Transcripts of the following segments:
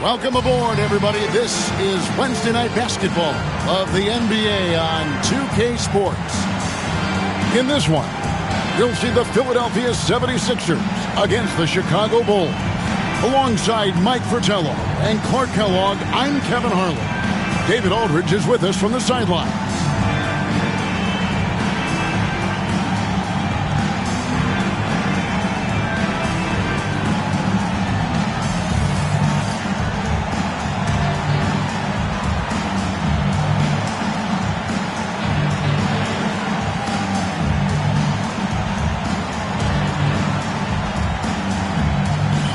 Welcome aboard, everybody. This is Wednesday Night Basketball of the NBA on 2K Sports. In this one, you'll see the Philadelphia 76ers against the Chicago Bulls. Alongside Mike Fratello and Clark Kellogg, I'm Kevin Harlan. David Aldridge is with us from the sidelines.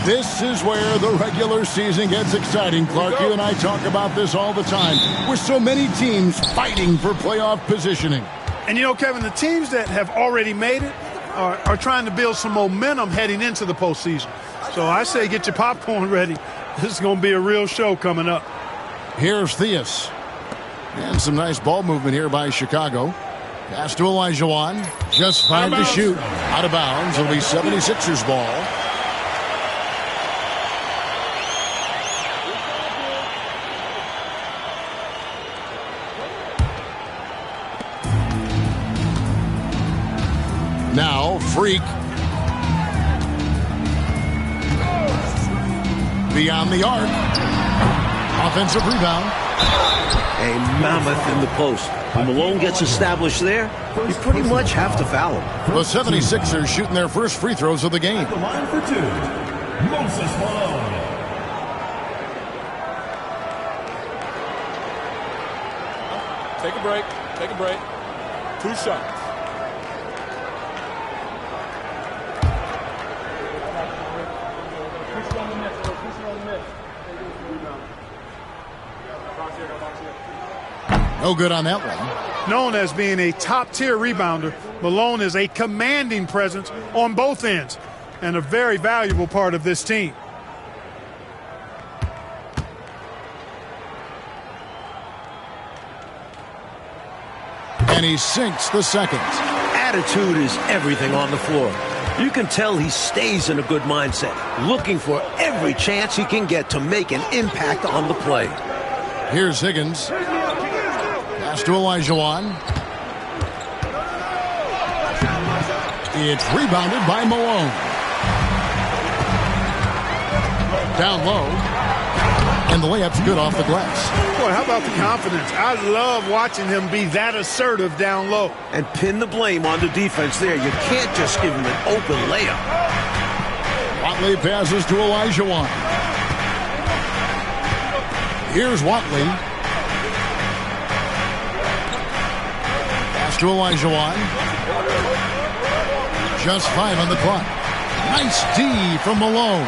This is where the regular season gets exciting, Clark. You and I talk about this all the time. With so many teams fighting for playoff positioning. And you know, Kevin, the teams that have already made it are trying to build some momentum heading into the postseason. So I say get your popcorn ready. This is going to be a real show coming up. Here's Theus. And some nice ball movement here by Chicago. Pass to Olajuwon. Just 5 to shoot. Out of bounds. It'll be 76ers ball. Now, Freak. Beyond the arc. Offensive rebound. A mammoth in the post. When Malone gets established there, you pretty much have to foul him. The 76ers shooting their first free throws of the game. The line for two, Moses Malone. Take a break. Take a break. 2 shots. No good on that one. Known as being a top-tier rebounder, Malone is a commanding presence on both ends and a very valuable part of this team. And he sinks the second. Attitude is everything on the floor. You can tell he stays in a good mindset, looking for every chance he can get to make an impact on the play. Here's Higgins. Pass to Olajuwon. It's rebounded by Malone. Down low. And the layup's good off the glass. Boy, how about the confidence? I love watching him be that assertive down low. And pin the blame on the defense there. You can't just give him an open layup. Watley passes to Olajuwon. Here's Watley. Pass to Olajuwon. Just 5 on the clock. Nice D from Malone.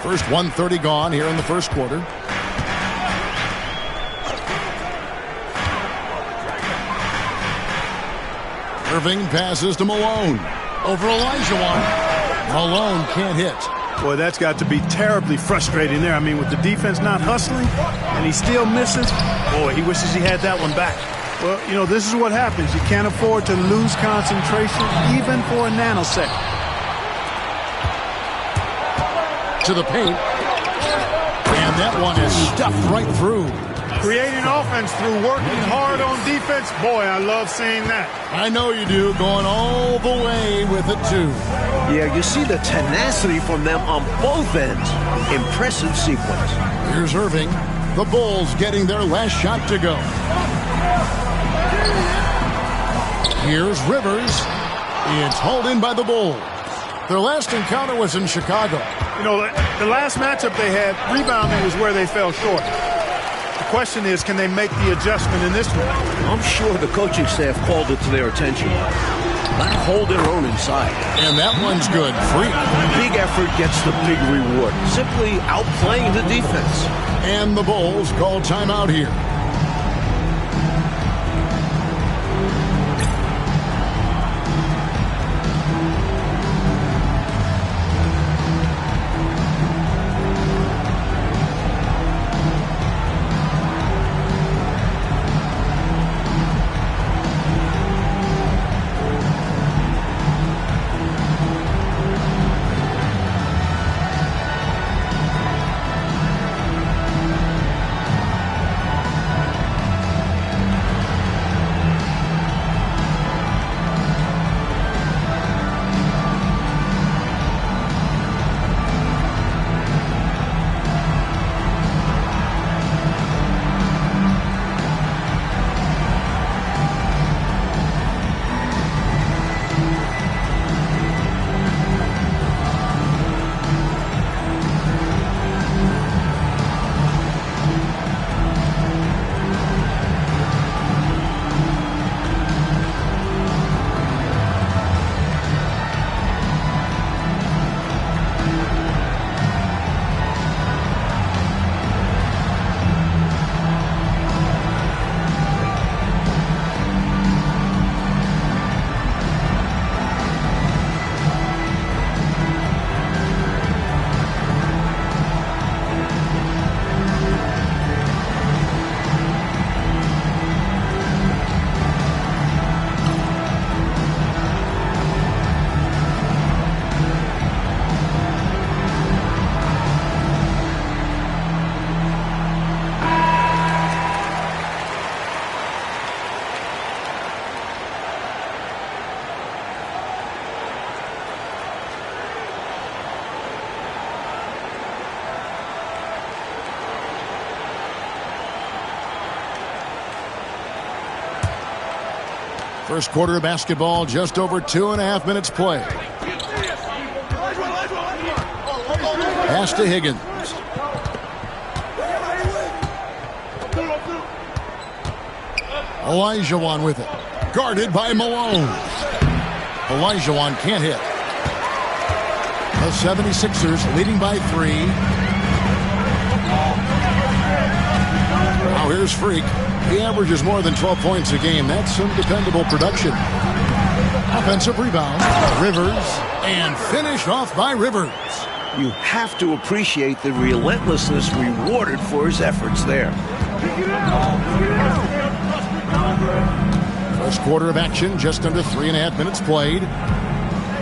First 1:30 gone here in the first quarter. Irving passes to Malone. Over Olajuwon. Malone can't hit. Boy, that's got to be terribly frustrating there. I mean, with the defense not hustling and he still misses, boy, he wishes he had that one back. Well, you know, this is what happens. You can't afford to lose concentration even for a nanosecond. To the paint. And that one is stuffed right through. Creating offense through working hard on defense. Boy, I love seeing that. I know you do. Going all the way with it, too. Yeah, you see the tenacity from them on both ends. Impressive sequence. Here's Irving. The Bulls getting their last shot to go. Here's Rivers. It's hauled in by the Bulls. Their last encounter was in Chicago. You know, the last matchup they had, rebounding was where they fell short. The question is, can they make the adjustment in this one? I'm sure the coaching staff called it to their attention. Not hold their own inside. And that one's good. Free. Big effort gets the big reward. Simply outplaying the defense. And the Bulls call timeout here. First quarter of basketball, just over 2.5 minutes play. Pass to Higgins. Olajuwon with it. Guarded by Malone. Olajuwon can't hit. The 76ers leading by 3. Now here's Freak. He averages more than 12 points a game. That's some dependable production. Offensive rebound. Rivers. And finished off by Rivers. You have to appreciate the relentlessness rewarded for his efforts there. First quarter of action, just under 3.5 minutes played.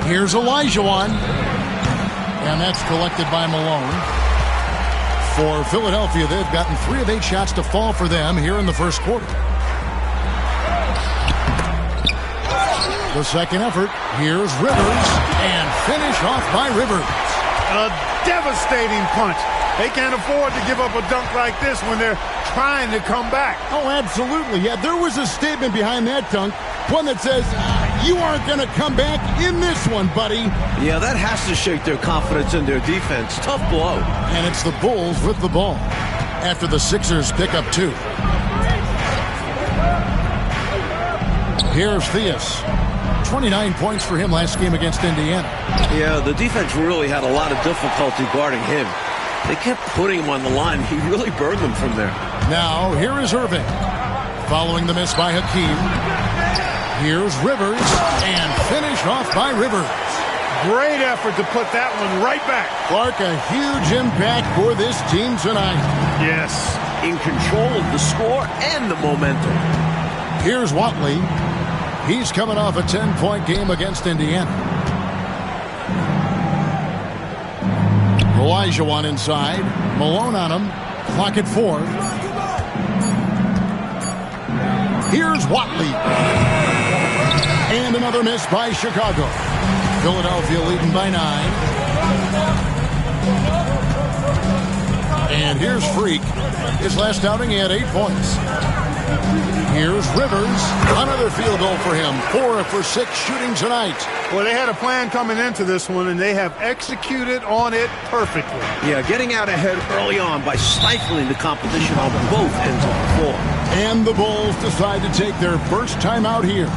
Here's Olajuwon. And that's collected by Malone. For Philadelphia, they've gotten 3 of 8 shots to fall for them here in the first quarter. The second effort. Here's Rivers. And finish off by Rivers. A devastating punch. They can't afford to give up a dunk like this when they're trying to come back. Oh, absolutely. Yeah, there was a statement behind that dunk. One that says, you aren't going to come back in this one, buddy. Yeah, that has to shake their confidence in their defense. Tough blow. And it's the Bulls with the ball after the Sixers pick up 2. Here's Theus. 29 points for him last game against Indiana. Yeah, the defense really had a lot of difficulty guarding him. They kept putting him on the line. He really burned them from there. Now, here is Irving. Following the miss by Hakeem. Here's Rivers. And finish off by Rivers. Great effort to put that one right back. Clark, a huge impact for this team tonight. Yes. In control of the score and the momentum. Here's Watley. He's coming off a 10-point game against Indiana. Olajuwon inside. Malone on him. Clock at 4. Here's Watley. And another miss by Chicago. Philadelphia leading by 9. And here's Freak. His last outing, he had 8 points. Here's Rivers. Another field goal for him. 4 for 6 shooting tonight. Well, they had a plan coming into this one, and they have executed on it perfectly. Yeah, getting out ahead early on by stifling the competition on both ends of the floor. And the Bulls decide to take their first time out here.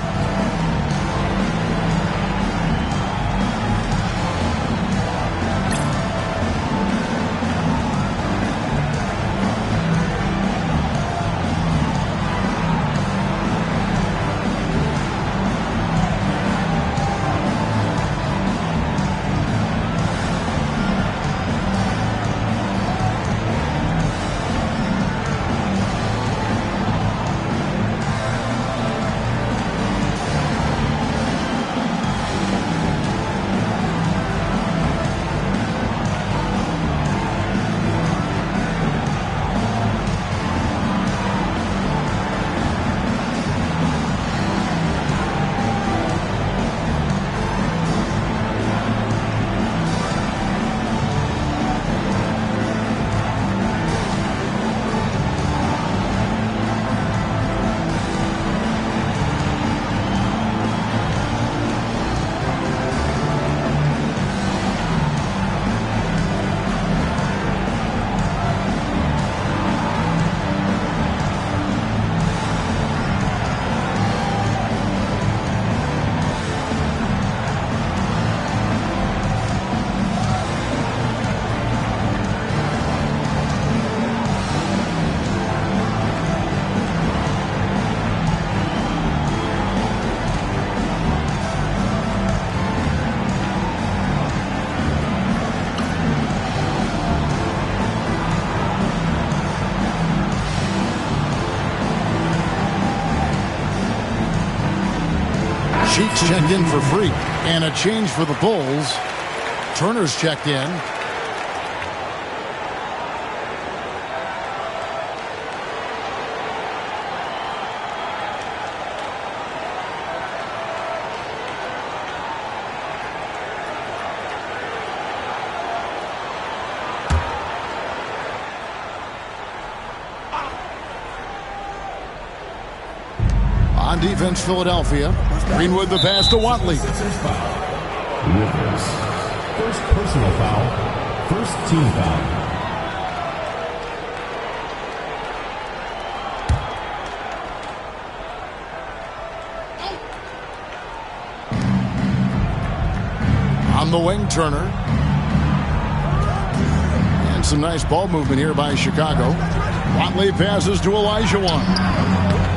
Sheets checked in for Freak. And a change for the Bulls. Turner's checked in. On defense, Philadelphia. Greenwood the pass to Watley. Rivers. First personal foul. First team foul. On the wing, Turner. And some nice ball movement here by Chicago. Watley passes to Olajuwon.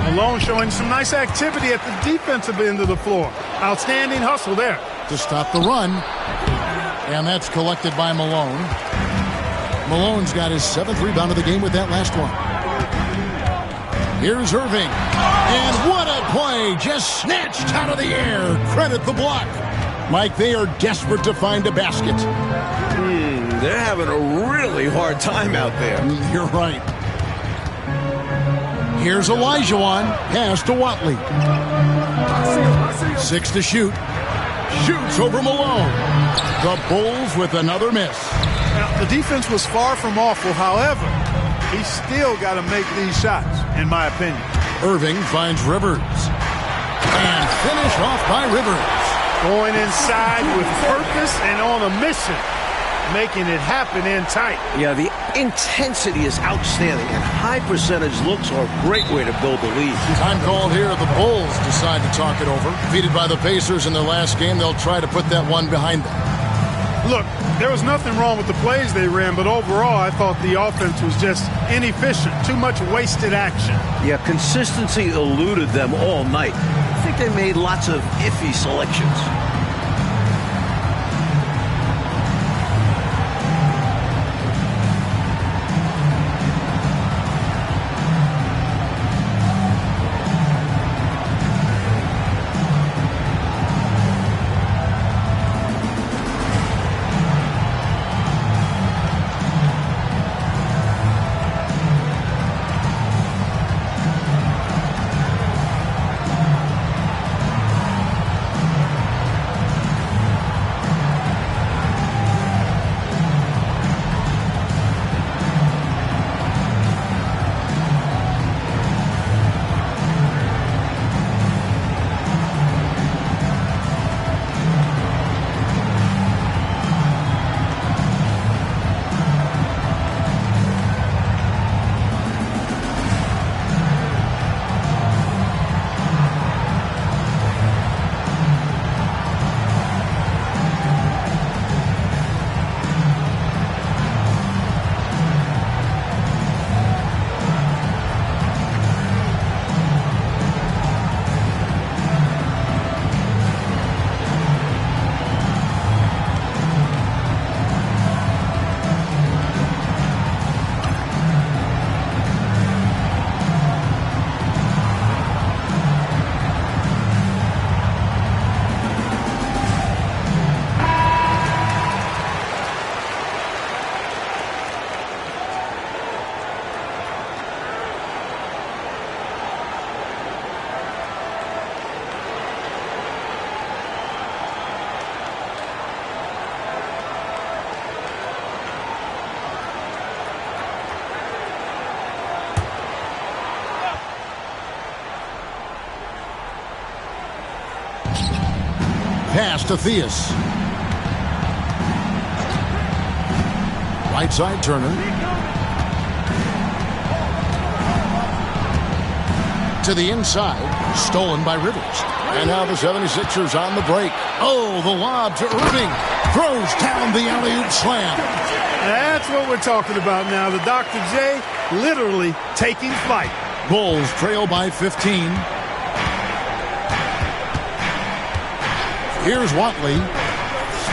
Malone showing some nice activity at the defensive end of the floor. Outstanding hustle there. To stop the run. And that's collected by Malone. Malone's got his 7th rebound of the game with that last one. Here's Irving. And what a play. Just snatched out of the air. Credit the block. Mike, they are desperate to find a basket. They're having a really hard time out there. You're right. Here's Olajuwon. Pass to Watley. 6 to shoot. Shoots over Malone. The Bulls with another miss. Now, the defense was far from awful. However, he's still got to make these shots, in my opinion. Irving finds Rivers. And finish off by Rivers. Going inside with purpose and on a mission. Making it happen in tight. Yeah, the intensity is outstanding, and high percentage looks are a great way to build the lead. Time called here. The Bulls decide to talk it over. Defeated by the Pacers in their last game, they'll try to put that one behind them. Look, there was nothing wrong with the plays they ran, but overall I thought the offense was just inefficient. Too much wasted action. Yeah, consistency eluded them all night. I think they made lots of iffy selections. Pass to Theus. Right side, Turner. To the inside, stolen by Rivers. And now the 76ers on the break. Oh, the lob to Irving. Throws down the alley-oop slam. That's what we're talking about now. The Dr. J literally taking flight. Bulls trail by 15. Here's Watley.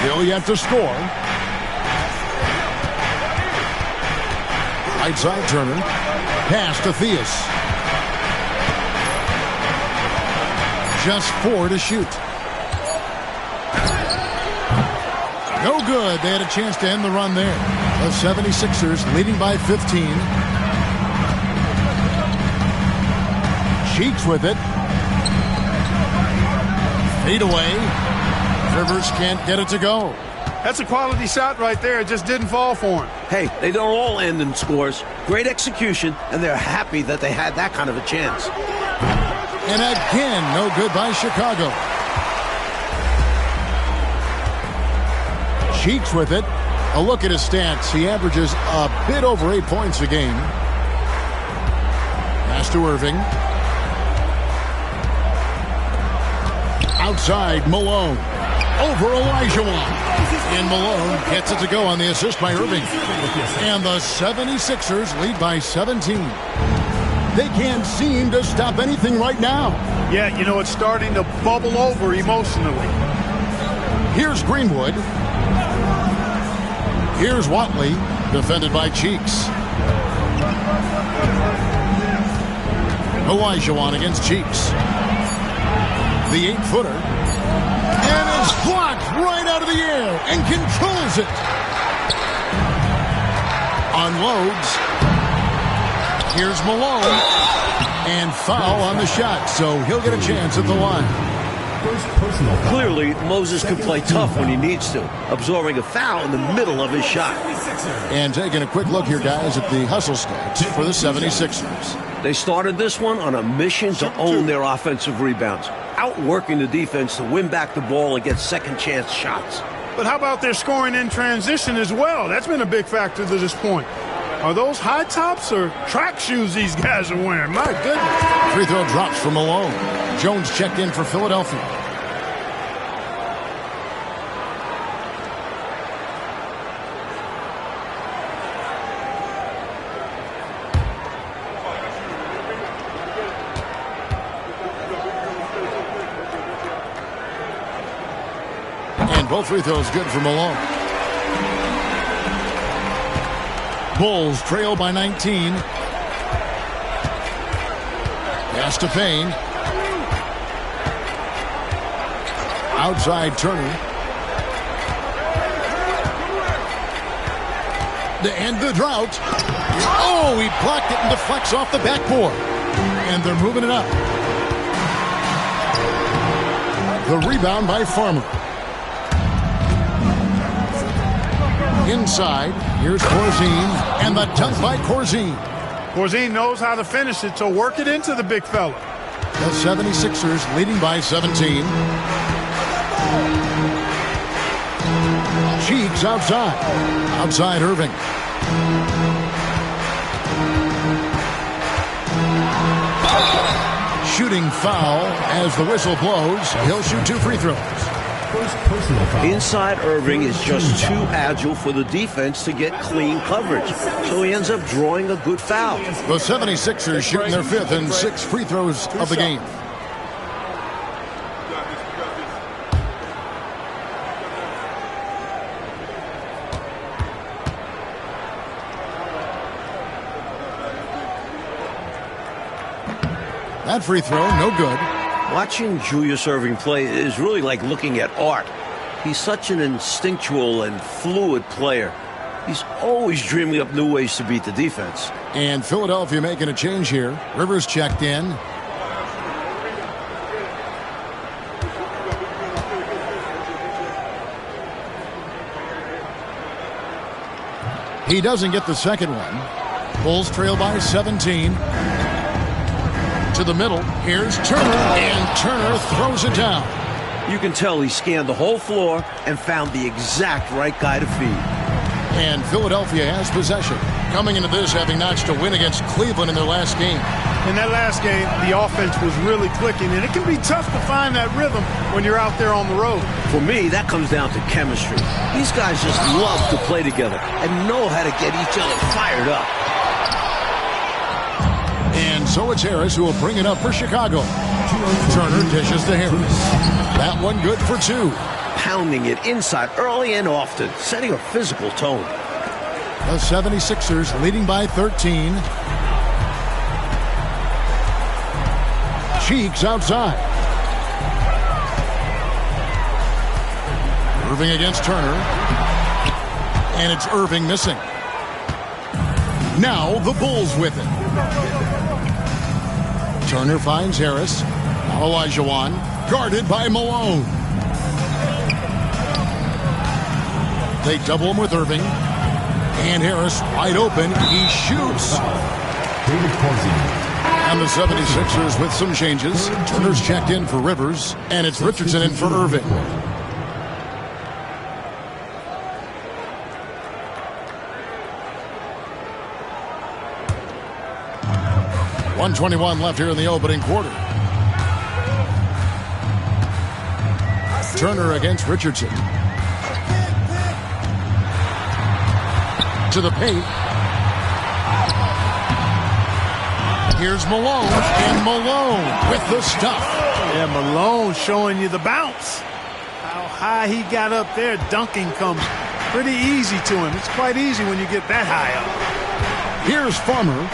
Still yet to score. Right side, Turner. Pass to Theus. Just 4 to shoot. No good. They had a chance to end the run there. The 76ers leading by 15. Cheeks with it. Fade away. Rivers can't get it to go. That's a quality shot right there. It just didn't fall for him. Hey, they don't all end in scores. Great execution, and they're happy that they had that kind of a chance. And again, no good by Chicago. Cheeks with it. A look at his stats. He averages a bit over 8 points a game. Pass to Irving. Outside, Malone. Over Olajuwon. And Malone gets it to go on the assist by Irving. And the 76ers lead by 17. They can't seem to stop anything right now. Yeah, you know, it's starting to bubble over emotionally. Here's Greenwood. Here's Watley, defended by Cheeks. Olajuwon against Cheeks. The 8-footer. And is blocked right out of the air and controls it. Unloads. Here's Malone. And foul on the shot, so he'll get a chance at the line. Clearly, Moses can play tough when he needs to, absorbing a foul in the middle of his shot. And taking a quick look here, guys, at the hustle stats for the 76ers. They started this one on a mission to own their offensive rebounds, outworking the defense to win back the ball and get second-chance shots. But how about their scoring in transition as well? That's been a big factor to this point. Are those high tops or track shoes these guys are wearing? My goodness. Free throw drops for Malone. Jones checked in for Philadelphia. And both free throws good for Malone. Bulls trail by 19. Pass to Payne. Outside Turner. To end the drought. Oh, he blocked it and deflects off the backboard. And they're moving it up. The rebound by Farmer. Inside, here's Corzine, and the dunk by Corzine. Corzine knows how to finish it, so work it into the big fella. The 76ers leading by 17. Cheeks outside. Outside Irving. Shooting foul as the whistle blows. He'll shoot 2 free throws. Inside Irving is just too agile for the defense to get clean coverage, so he ends up drawing a good foul. The 76ers shooting their 5th and 6th free throws of the game. That free throw, no good. Watching Julius Irving play is really like looking at art. He's such an instinctual and fluid player. He's always dreaming up new ways to beat the defense. And Philadelphia making a change here. Rivers checked in. He doesn't get the second one. Bulls trail by 17. To the middle. Here's Turner. And Turner throws it down. You can tell he scanned the whole floor and found the exact right guy to feed. And Philadelphia has possession. Coming into this, having notched a win against Cleveland in their last game. In that last game, the offense was really clicking, and it can be tough to find that rhythm when you're out there on the road. For me, that comes down to chemistry. These guys just love to play together and know how to get each other fired up. And so it's Harris who will bring it up for Chicago. Turner dishes to Harris. That one good for 2. Pounding it inside early and often, setting a physical tone. The 76ers leading by 13. Cheeks outside. Irving against Turner. And it's Irving missing. Now the Bulls with it. Turner finds Harris. Now Olajuwon, guarded by Malone. They double him with Irving. And Harris wide open. He shoots. And the 76ers with some changes. Turner's checked in for Rivers, and it's Richardson in for Irving. 1:21 left here in the opening quarter. Turner against Richardson. To the paint. Here's Malone, and Malone with the stuff. Yeah, Malone showing you the bounce. How high he got up there. Dunking comes pretty easy to him. It's quite easy when you get that high up. Here's Farmer.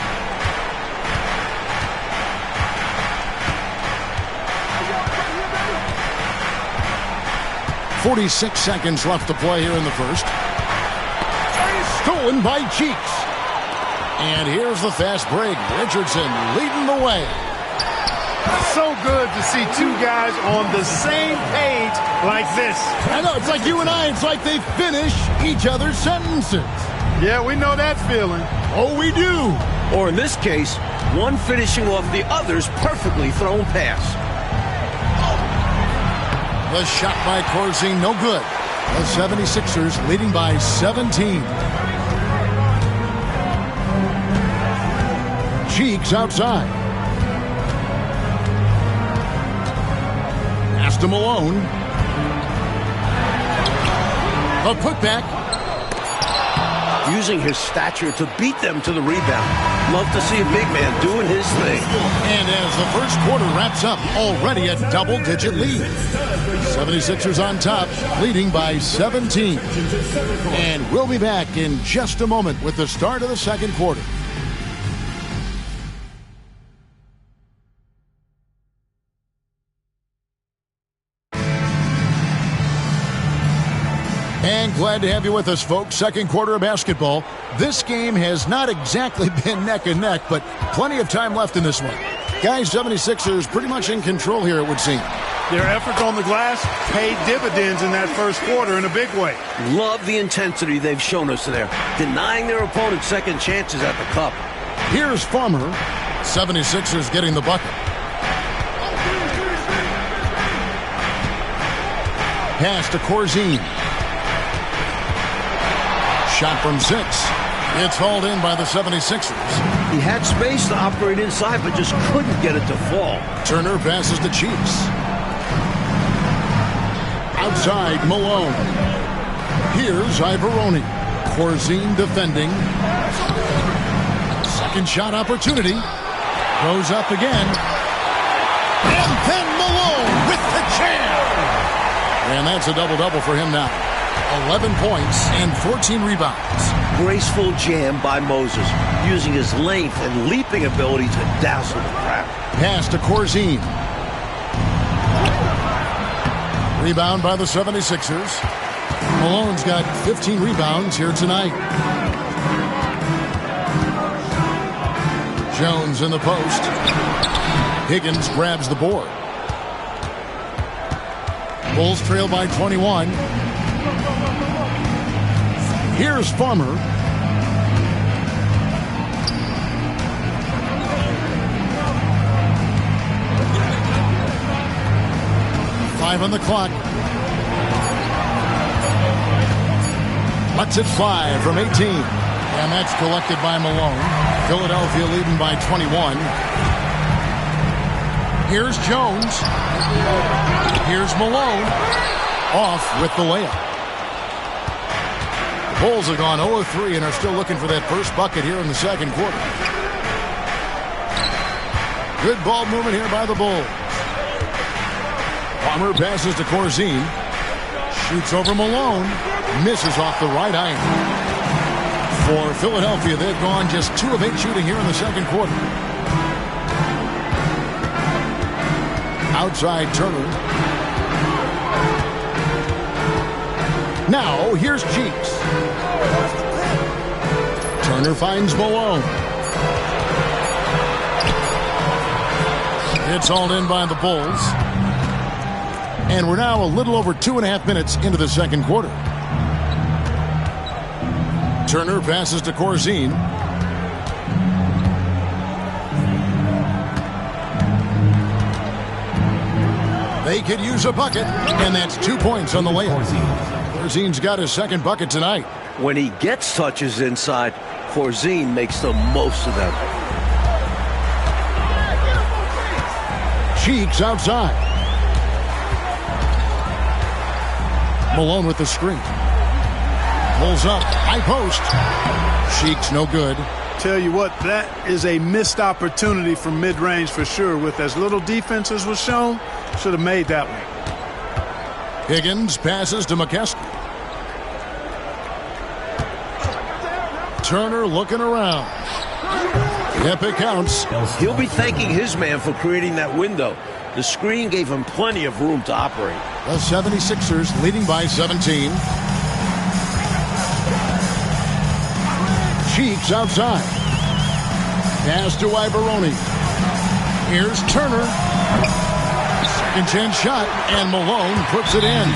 .46 seconds left to play here in the first. Stolen by Cheeks. And here's the fast break. Richardson leading the way. So good to see two guys on the same page like this. I know, it's like you and I. It's like they finish each other's sentences. Yeah, we know that feeling. Oh, we do. Or in this case, one finishing off the other's perfectly thrown pass. The shot by Corzine, no good. The 76ers leading by 17. Cheeks outside. Pass to Malone. A putback. Using his stature to beat them to the rebound. Love to see a big man doing his thing. And as the first quarter wraps up, already a double-digit lead. 76ers on top, leading by 17. And we'll be back in just a moment with the start of the second quarter. And glad to have you with us, folks. Second quarter of basketball. This game has not exactly been neck and neck, but plenty of time left in this one. Guys, 76ers pretty much in control here, it would seem. Their efforts on the glass paid dividends in that first quarter in a big way. Love the intensity they've shown us there, denying their opponents second chances at the cup. Here's Farmer. 76ers getting the bucket. Pass to Corzine. Shot from 6. It's hauled in by the 76ers. He had space to operate inside, but just couldn't get it to fall. Turner passes to Cheeks. Outside, Malone. Here's Ivoroni. Corzine defending. Second shot opportunity. Goes up again. And then Malone with the jam. And that's a double-double for him now. 11 points and 14 rebounds. Graceful jam by Moses, using his length and leaping ability to dazzle the crowd. Pass to Corzine. Rebound by the 76ers. Malone's got 15 rebounds here tonight. Jones in the post. Higgins grabs the board. Bulls trail by 21. Here's Farmer. Five on the clock. Lets it fly from 18. And that's collected by Malone. Philadelphia leading by 21. Here's Jones. Here's Malone. Off with the layup. The Bulls have gone 0-3 and are still looking for that first bucket here in the second quarter. Good ball movement here by the Bulls. Farmer passes to Corzine. Shoots over Malone. Misses off the right iron. For Philadelphia, they've gone just 2 of 8 shooting here in the second quarter. Outside Turner. Now, here's Cheeks. Turner finds Malone. It's hauled in by the Bulls. And we're now a little over 2.5 minutes into the second quarter. Turner passes to Corzine. They could use a bucket, and that's 2 points on the layup. Corzine's got his second bucket tonight. When he gets touches inside, Corzine makes the most of them. Cheeks outside. Malone with the screen. Pulls up, high post. Cheeks no good. Tell you what, that is a missed opportunity from mid-range for sure. With as little defense as was shown, should have made that one. Higgins passes to McKesky. Turner looking around. Yep, it counts. He'll be thanking his man for creating that window. The screen gave him plenty of room to operate. The 76ers leading by 17. Cheeks outside. Pass to Ibaroni. Here's Turner. Second chance shot, and Malone puts it in.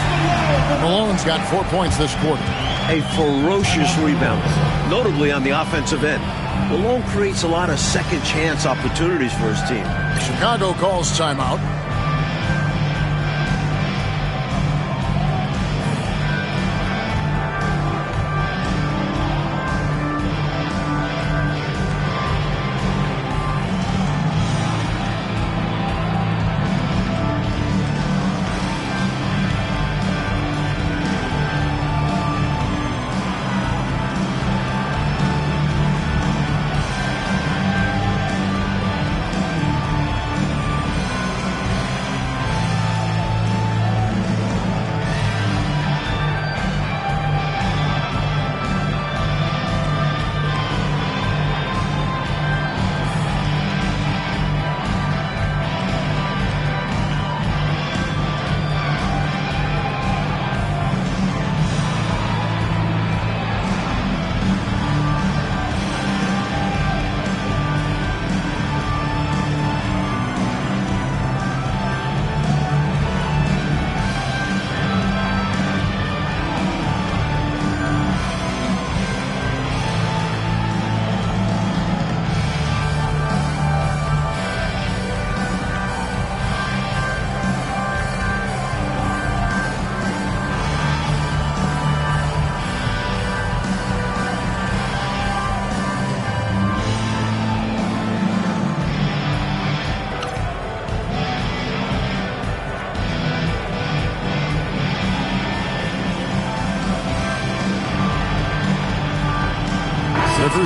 Malone's got 4 points this quarter. A ferocious rebound, notably on the offensive end. Malone creates a lot of second chance opportunities for his team. Chicago calls timeout.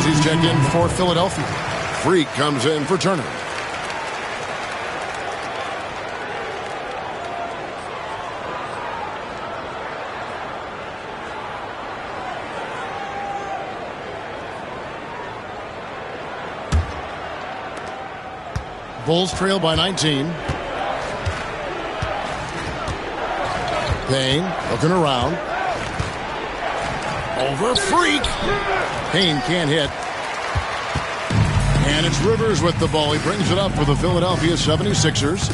He's checked in for Philadelphia. Freak comes in for Turner. Bulls trail by 19. Payne looking around. Over Freak. Payne can't hit. And it's Rivers with the ball. He brings it up for the Philadelphia 76ers.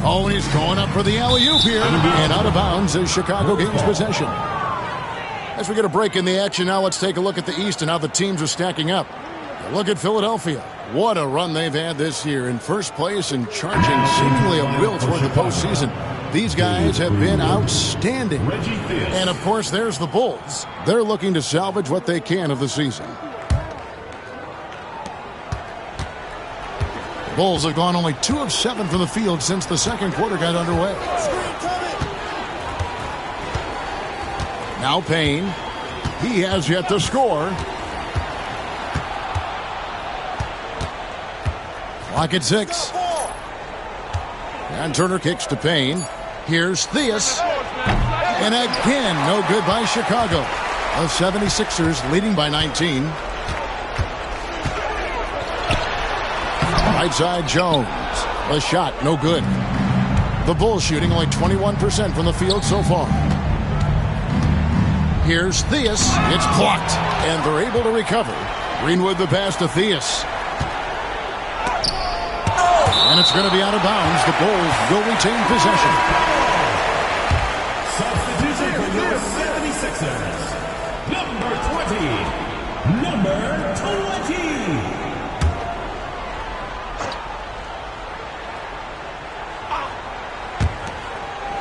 Oh, and he's going up for the alley-oop here. And out of bounds as Chicago gains possession. As we get a break in the action now, let's take a look at the East and how the teams are stacking up. Look at Philadelphia. What a run they've had this year. In first place and charging seemingly a will toward the postseason. These guys have been outstanding. And, of course, there's the Bulls. They're looking to salvage what they can of the season. The Bulls have gone only 2 of 7 from the field since the second quarter got underway. Now Payne. He has yet to score. Clock at 6. And Turner kicks to Payne. Here's Theus. And again, no good by Chicago. The 76ers leading by 19. Right side Jones. A shot, no good. The Bulls shooting only 21% from the field so far. Here's Theus. It's blocked. And they're able to recover. Greenwood the pass to Theus. And it's going to be out of bounds. The Bulls will retain possession. Substitution for your 76ers. Number 20. Number 20.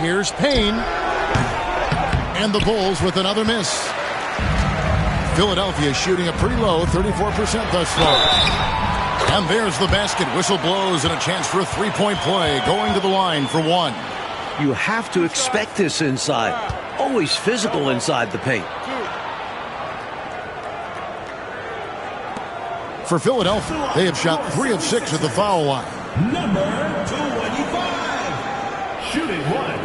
Here's Payne. And the Bulls with another miss. Philadelphia shooting a pretty low 34% thus far. And there's the basket. Whistle blows and a chance for a three-point play. Going to the line for one. You have to expect this inside. Always physical inside the paint. For Philadelphia, they have shot 3 of 6 at the foul line. Number 25. Shooting one.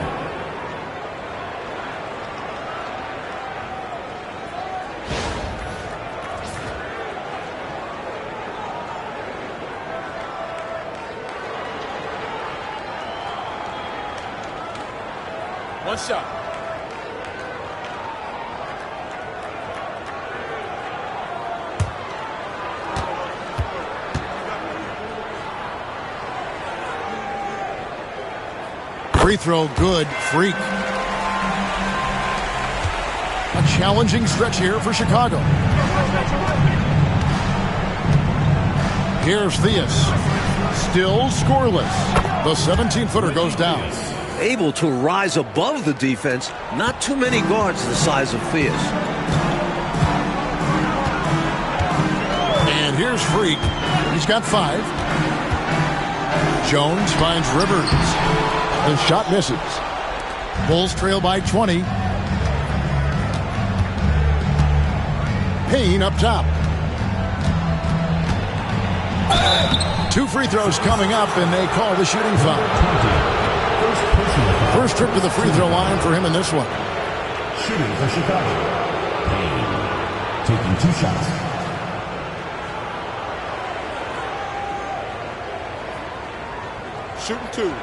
One shot. Free throw good. Freak. A challenging stretch here for Chicago. Here's Theus. Still scoreless. The 17-footer goes down. Able to rise above the defense. Not too many guards the size of Theus. And here's Freak. He's got 5. Jones finds Rivers. The shot misses. Bulls trail by 20. Payne up top. 2 free throws coming up, and they call the shooting foul. First trip to the free throw line for him in this one. Shooting for Chicago. Payne taking 2 shots. Shooting 2.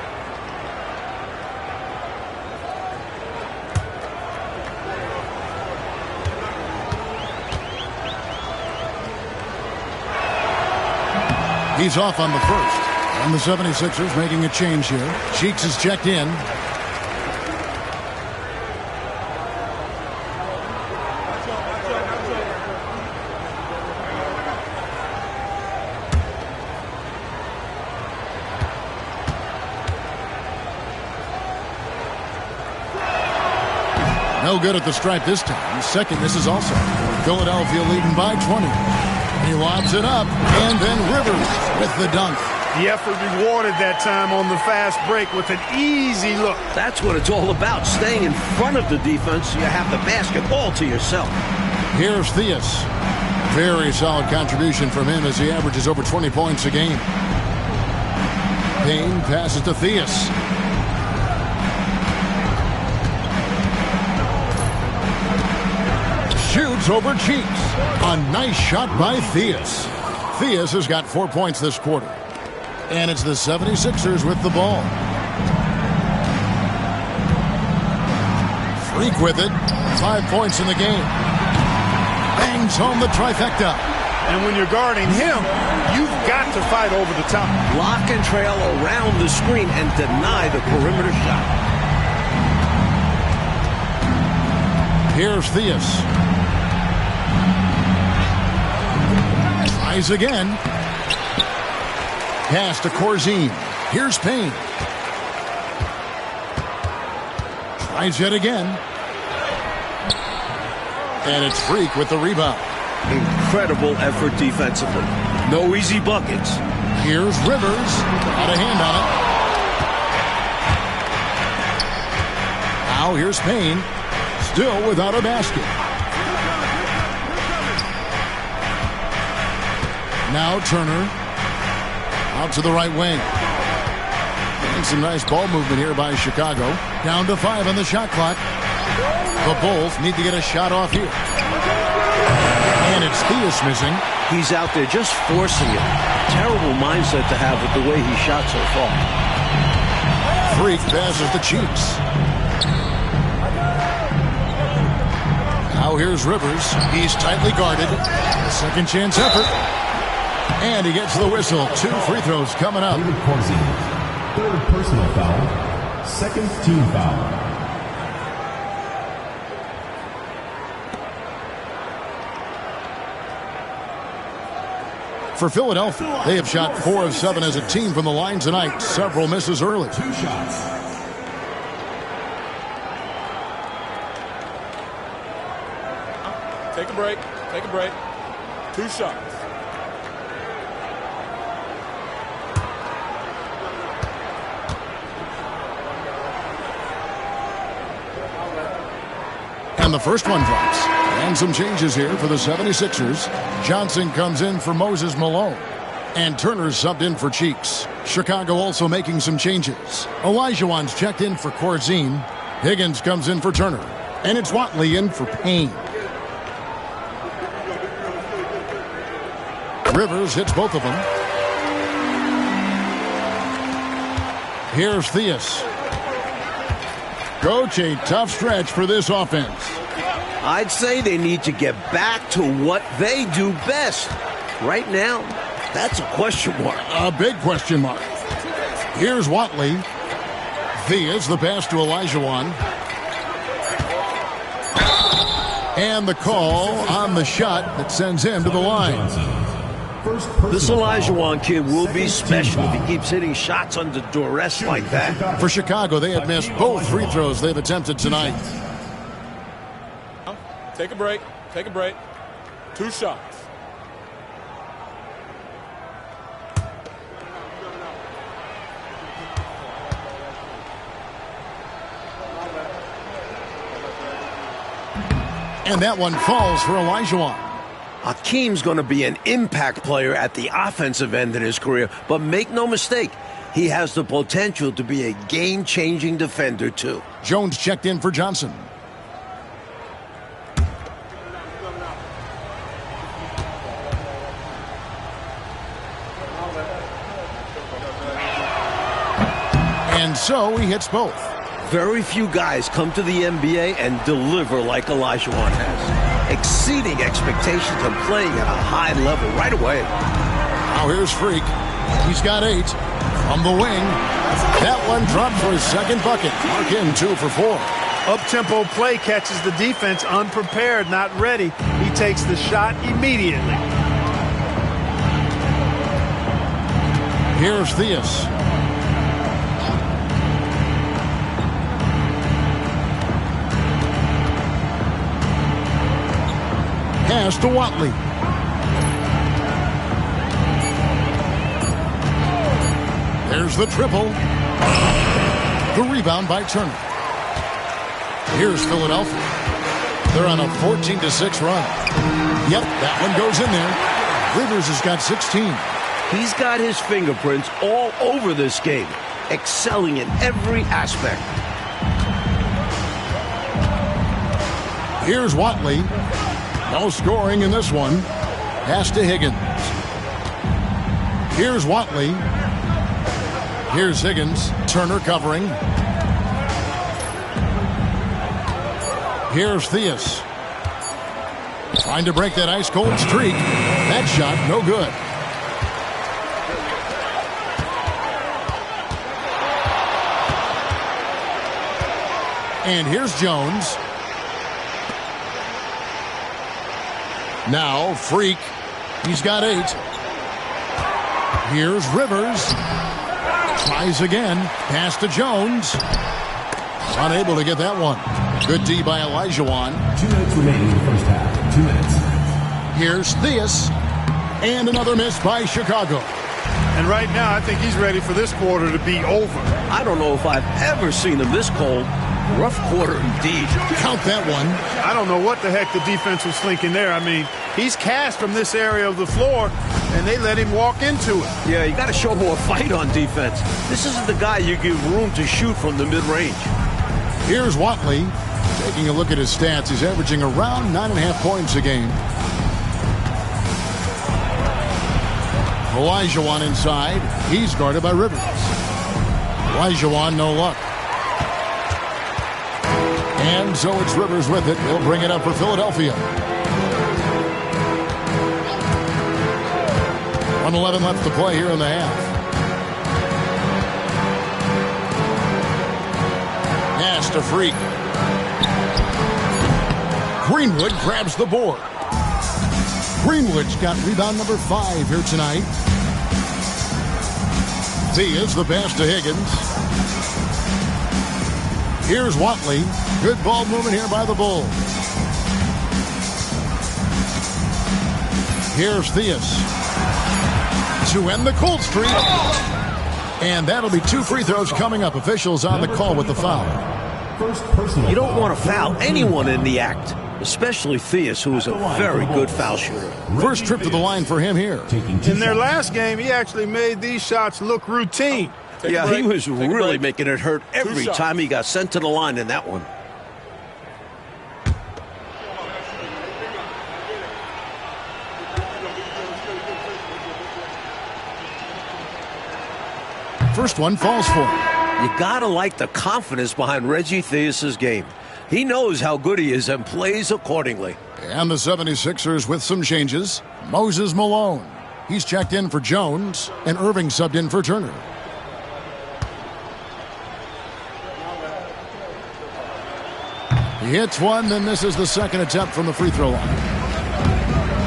He's off on the first. And the 76ers making a change here. Cheeks is checked in. No good at the stripe this time. Second miss is also. Philadelphia leading by 20. He lobs it up, and then Rivers with the dunk. The effort rewarded that time on the fast break with an easy look. That's what it's all about, staying in front of the defense so you have the basket all to yourself. Here's Theus. Very solid contribution from him as he averages over 20 points a game. Payne passes to Theus. Shoots over Cheeks. A nice shot by Theus. Theus has got 4 points this quarter. And it's the 76ers with the ball. Freak with it. 5 points in the game. Bangs home the trifecta. And when you're guarding him, you've got to fight over the top. Lock and trail around the screen and deny the perimeter shot. Here's Theus. Tries again. Pass to Corzine. Here's Payne. Tries yet again. And it's Freak with the rebound. Incredible effort defensively. No easy buckets. Here's Rivers. Got a hand on it. Now here's Payne. Still without a basket. Now Turner. Out to the right wing. And some nice ball movement here by Chicago. Down to 5 on the shot clock. The Bulls need to get a shot off here. And it's Theus missing. He's out there just forcing it. Terrible mindset to have with the way he shot so far. Freak passes to Cheeks. Now here's Rivers. He's tightly guarded. Second chance effort. And he gets the whistle. 2 free throws coming up. David Corzine. Third personal foul. Second team foul. For Philadelphia, they have shot 4 of 7 as a team from the line tonight. Several misses early. 2 shots. Take a break. Take a break. 2 shots. And the first one drops. And some changes here for the 76ers. Johnson comes in for Moses Malone. And Turner's subbed in for Cheeks. Chicago also making some changes. Olajuwon's checked in for Corzine. Higgins comes in for Turner. And it's Watley in for Payne. Rivers hits both of them. Here's Theus. Coach, a tough stretch for this offense. I'd say they need to get back to what they do best. Right now, that's a question mark. A big question mark. Here's Watley. Theus, the pass to Olajuwon. And the call on the shot that sends him to the line. This Olajuwon kid will be special if he keeps hitting shots under duress like that. For Chicago, they have missed both free throws they've attempted tonight. Take a break. Take a break. 2 shots. And that one falls for Olajuwon. Hakeem's going to be an impact player at the offensive end in his career, but make no mistake, he has the potential to be a game-changing defender too. Jones checked in for Johnson. And so he hits both. Very few guys come to the NBA and deliver like Olajuwon has, exceeding expectations and playing at a high level right away. Now here's Freak. He's got 8 from the wing. That one dropped for his second bucket. Mark in 2 for 4. Up-tempo play catches the defense unprepared, not ready. He takes the shot immediately. Here's Theus. Pass to Watley. There's the triple. The rebound by Turner. Here's Philadelphia. They're on a 14-6 run. Yep, that one goes in there. Rivers has got 16. He's got his fingerprints all over this game, excelling in every aspect. Here's Watley. No scoring in this one. Pass to Higgins. Here's Watley. Here's Higgins. Turner covering. Here's Theus. Trying to break that ice-cold streak. That shot, no good. And here's Jones. Now, Freak. He's got 8. Here's Rivers. Tries again. Pass to Jones. Unable to get that one. Good D by Olajuwon. 2 minutes remaining in the first half. 2 minutes. Here's Theus. And another miss by Chicago. And right now, I think he's ready for this quarter to be over. I don't know if I've ever seen him this cold. Rough quarter indeed. Count that one. I don't know what the heck the defense was thinking there. I mean, he's cast from this area of the floor, and they let him walk into it. Yeah, you got to show more fight on defense. This isn't the guy you give room to shoot from the mid-range. Here's Watley. Taking a look at his stats, he's averaging around 9.5 points a game. Olajuwon inside. He's guarded by Rivers. Olajuwon, no luck. And so it's Rivers with it. He'll bring it up for Philadelphia. 1:11 left to play here in the half. Pass to Freak. Greenwood grabs the board. Greenwood's got rebound number 5 here tonight. Theus the pass to Higgins. Here's Watley. Good ball movement here by the Bulls. Here's Theus to end the cold streak. And that'll be 2 free throws coming up. Officials on the call with the foul. You don't want to foul anyone in the act, especially Theus, who is a very good foul shooter. First trip to the line for him here. In their last game, he actually made these shots look routine. Yeah, he was really making it hurt every time he got sent to the line in that one. First one falls for him. You gotta like the confidence behind Reggie Theus's game. He knows how good he is and plays accordingly. And the 76ers with some changes. Moses Malone. He's checked in for Jones, and Irving subbed in for Turner. He hits one, then this is the second attempt from the free throw line.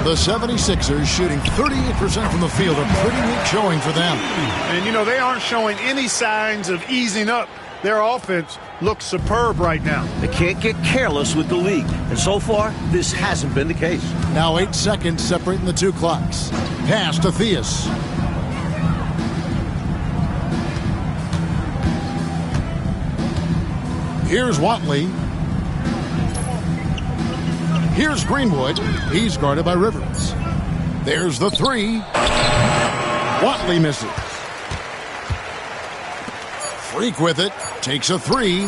The 76ers shooting 38% from the field, a pretty weak showing for them. And, you know, they aren't showing any signs of easing up. Their offense looks superb right now. They can't get careless with the league, and so far, this hasn't been the case. Now 8 seconds separating the 2 clocks. Pass to Theus. Here's Watley. Here's Greenwood. He's guarded by Rivers. There's the 3. Watley misses. Freak with it. Takes a 3.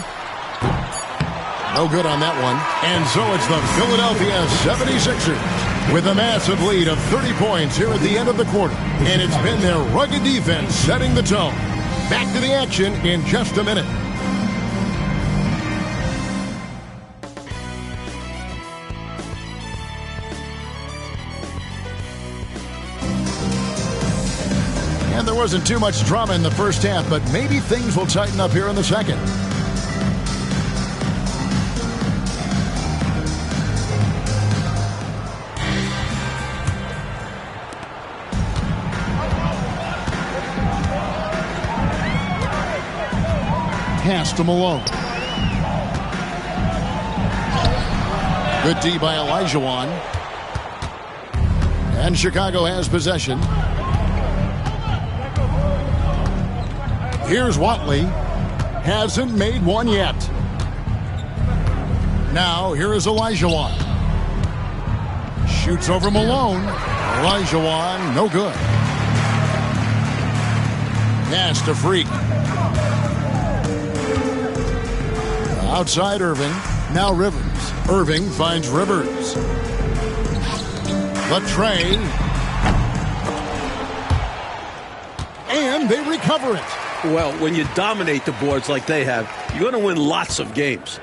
No good on that one. And so it's the Philadelphia 76ers with a massive lead of 30 points here at the end of the quarter. And it's been their rugged defense setting the tone. Back to the action in just a minute. And there wasn't too much drama in the first half, but maybe things will tighten up here in the second. Pass to Malone. Good D by Olajuwon. And Chicago has possession. Here's Watley. Hasn't made one yet. Now, here is Olajuwon. Shoots over Malone. Olajuwon, no good. Pass to Freak. Outside Irving. Now Rivers. Irving finds Rivers. The tray. And they recover it. Well, when you dominate the boards like they have, you're going to win lots of games.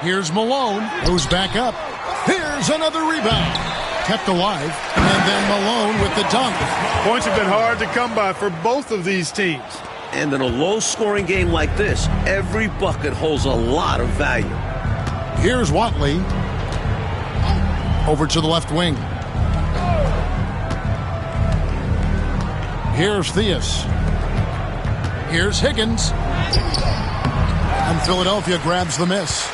Here's Malone, who's back up. Here's another rebound. Kept alive, and then Malone with the dunk. Points have been hard to come by for both of these teams. And in a low-scoring game like this, every bucket holds a lot of value. Here's Watley. Over to the left wing. Here's Theus. Here's Higgins. And Philadelphia grabs the miss.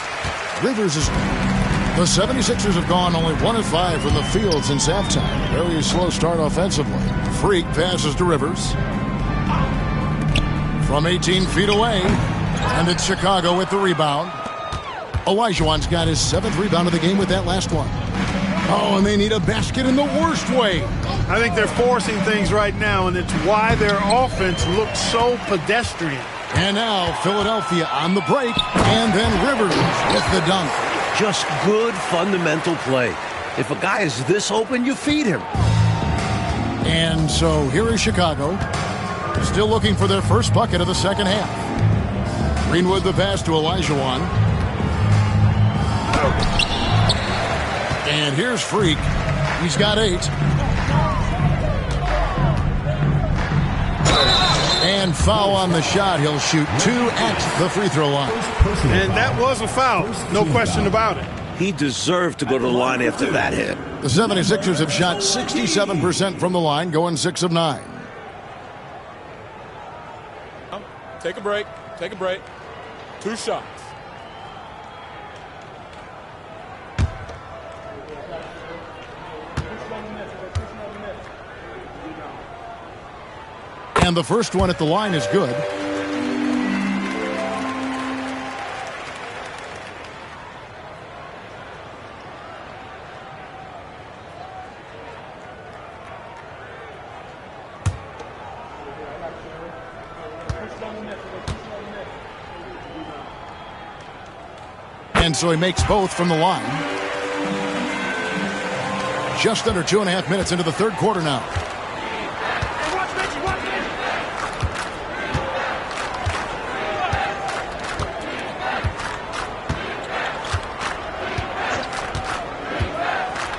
Rivers is... The 76ers have gone only 1 of 5 from the field since halftime. Very slow start offensively. Freak passes to Rivers. From 18 feet away. And it's Chicago with the rebound. Olajuwon's got his 7th rebound of the game with that last one. Oh, and they need a basket in the worst way. I think they're forcing things right now, and it's why their offense looks so pedestrian. And now Philadelphia on the break, and then Rivers with the dunk. Just good fundamental play. If a guy is this open, you feed him. And so here is Chicago, still looking for their first bucket of the second half. Greenwood the pass to Olajuwon. And here's Freak. He's got 8. And foul on the shot. He'll shoot 2 at the free throw line. And that was a foul. No question about it. He deserved to go to the line after that hit. The 76ers have shot 67% from the line, going 6 of 9. Take a break. Take a break. 2 shots. And the first one at the line is good. And so he makes both from the line. Just under 2.5 minutes into the third quarter now.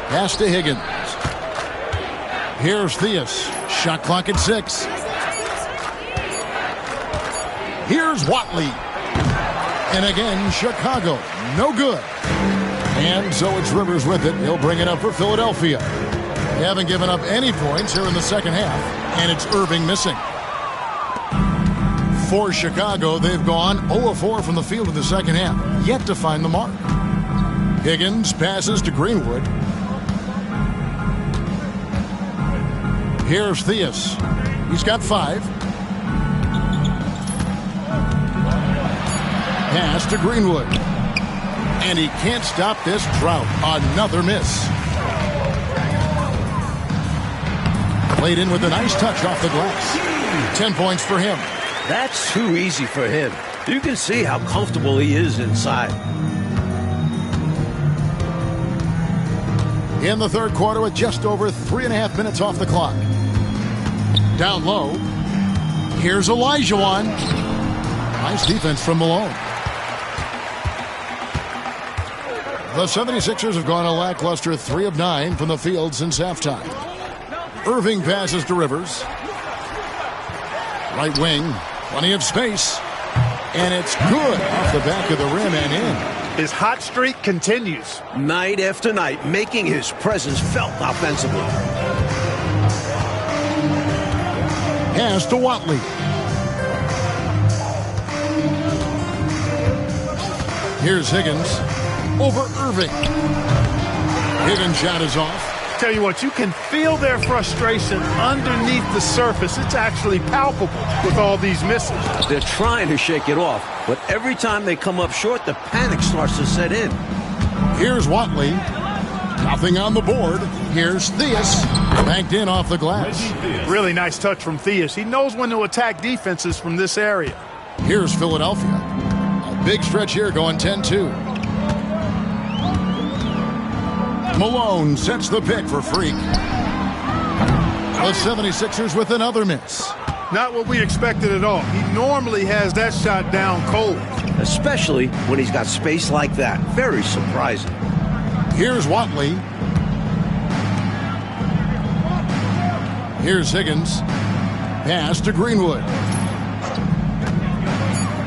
Pass to Higgins. Here's Theus. Shot clock at 6. Here's Watley. And again, Chicago. No good. And so it's Rivers with it. He'll bring it up for Philadelphia. They haven't given up any points here in the second half. And it's Irving missing. For Chicago, they've gone 0-4 from the field in the second half. Yet to find the mark. Higgins passes to Greenwood. Here's Theus. He's got 5. Pass to Greenwood. And he can't stop this drought. Another miss. Played in with a nice touch off the glass. 10 points for him. That's too easy for him. You can see how comfortable he is inside. In the third quarter with just over 3.5 minutes off the clock. Down low. Here's Olajuwon. Nice defense from Malone. The 76ers have gone a lackluster 3 of 9 from the field since halftime. Irving passes to Rivers. Right wing. Plenty of space. And it's good off the back of the rim and in. His hot streak continues. Night after night, making his presence felt offensively. Pass to Watley. Here's Higgins. Over Irving. Higgins' shot is off. Tell you what, you can feel their frustration underneath the surface. It's actually palpable with all these misses. They're trying to shake it off, but every time they come up short, the panic starts to set in. Here's Watley. Nothing on the board. Here's Theus. Banked in off the glass. Really nice touch from Theus. He knows when to attack defenses from this area. Here's Philadelphia. A big stretch here going 10-2. Malone sets the pick for Freak. The 76ers with another miss. Not what we expected at all. He normally has that shot down cold. Especially when he's got space like that. Very surprising. Here's Watley. Here's Higgins. Pass to Greenwood.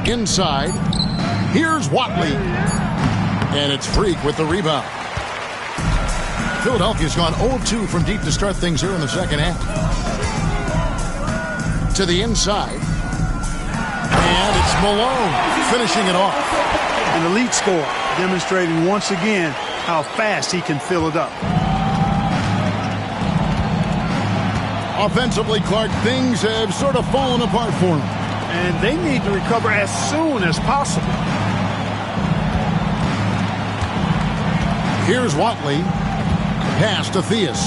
Inside. Here's Watley. And it's Freak with the rebound. Philadelphia's gone 0-2 from deep to start things here in the second half. To the inside. And it's Malone finishing it off. An elite score, demonstrating once again how fast he can fill it up. Offensively, Clark, things have sort of fallen apart for him. And they need to recover as soon as possible. Here's Watley. Pass to Theus.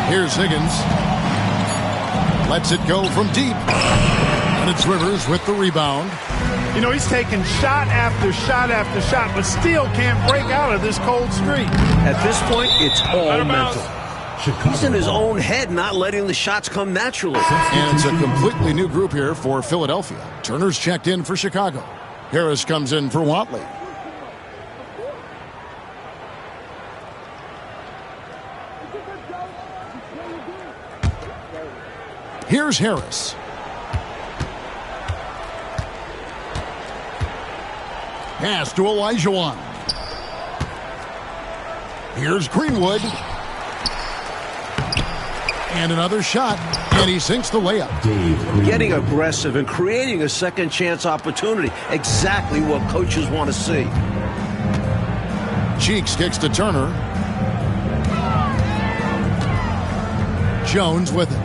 Here's Higgins. Lets it go from deep. And it's Rivers with the rebound. You know, he's taking shot after shot after shot, but still can't break out of this cold streak. At this point, it's all mental. He's in his own head, not letting the shots come naturally. And it's a completely new group here for Philadelphia. Turner's checked in for Chicago. Harris comes in for Watley. Here's Harris. Pass to Olajuwon. Here's Greenwood. And another shot, and he sinks the layup. Getting aggressive and creating a second chance opportunity. Exactly what coaches want to see. Cheeks kicks to Turner. Jones with it.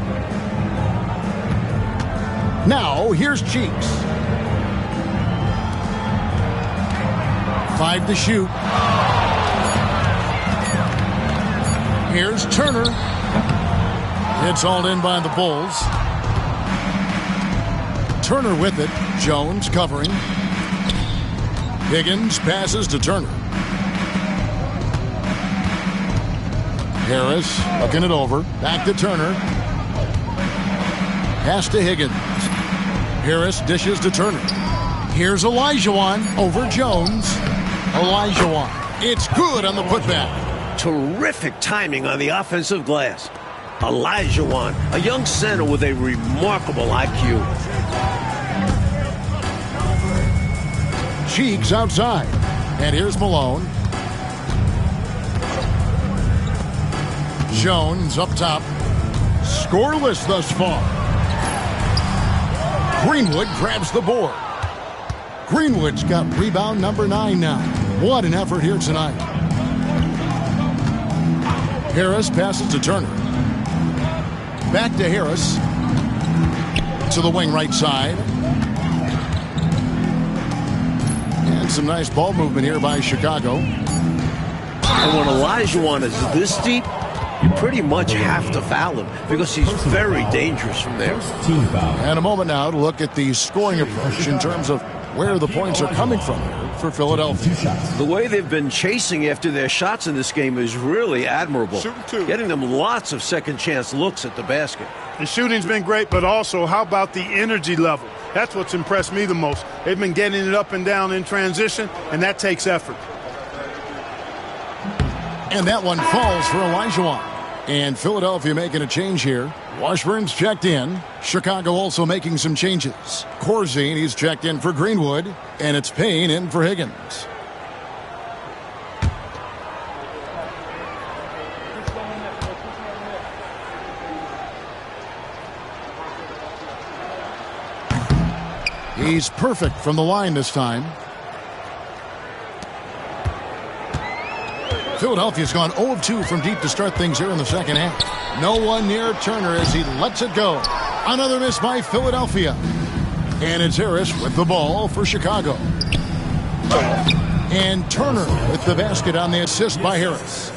Now, here's Cheeks. 5 to shoot. Here's Turner. It's hauled in by the Bulls. Turner with it. Jones covering. Higgins passes to Turner. Harris looking it over. Back to Turner. Pass to Higgins. Harris dishes to Turner. Here's Olajuwon over Jones. Olajuwon. It's good on the putback. Terrific timing on the offensive glass. Olajuwon, a young center with a remarkable IQ. Cheeks outside. And here's Malone. Jones up top. Scoreless thus far. Greenwood grabs the board. Greenwood's got rebound number 9 now. What an effort here tonight. Harris passes to Turner. Back to Harris. To the wing right side. And some nice ball movement here by Chicago. And when Olajuwon is this deep, you pretty much have to foul him because he's very dangerous from there. And a moment now to look at the scoring approach in terms of where the points are coming from here for Philadelphia. The way they've been chasing after their shots in this game is really admirable. Getting them lots of second chance looks at the basket. The shooting's been great, but also how about the energy level? That's what's impressed me the most. They've been getting it up and down in transition, and that takes effort. And that one falls for Olajuwon. And Philadelphia making a change here. Washburn's checked in. Chicago also making some changes. Corzine, he's checked in for Greenwood. And it's Payne in for Higgins. He's perfect from the line this time. Philadelphia's gone 0 of 2 from deep to start things here in the second half. No one near Turner as he lets it go. Another miss by Philadelphia. And it's Harris with the ball for Chicago. And Turner with the basket on the assist by Harris.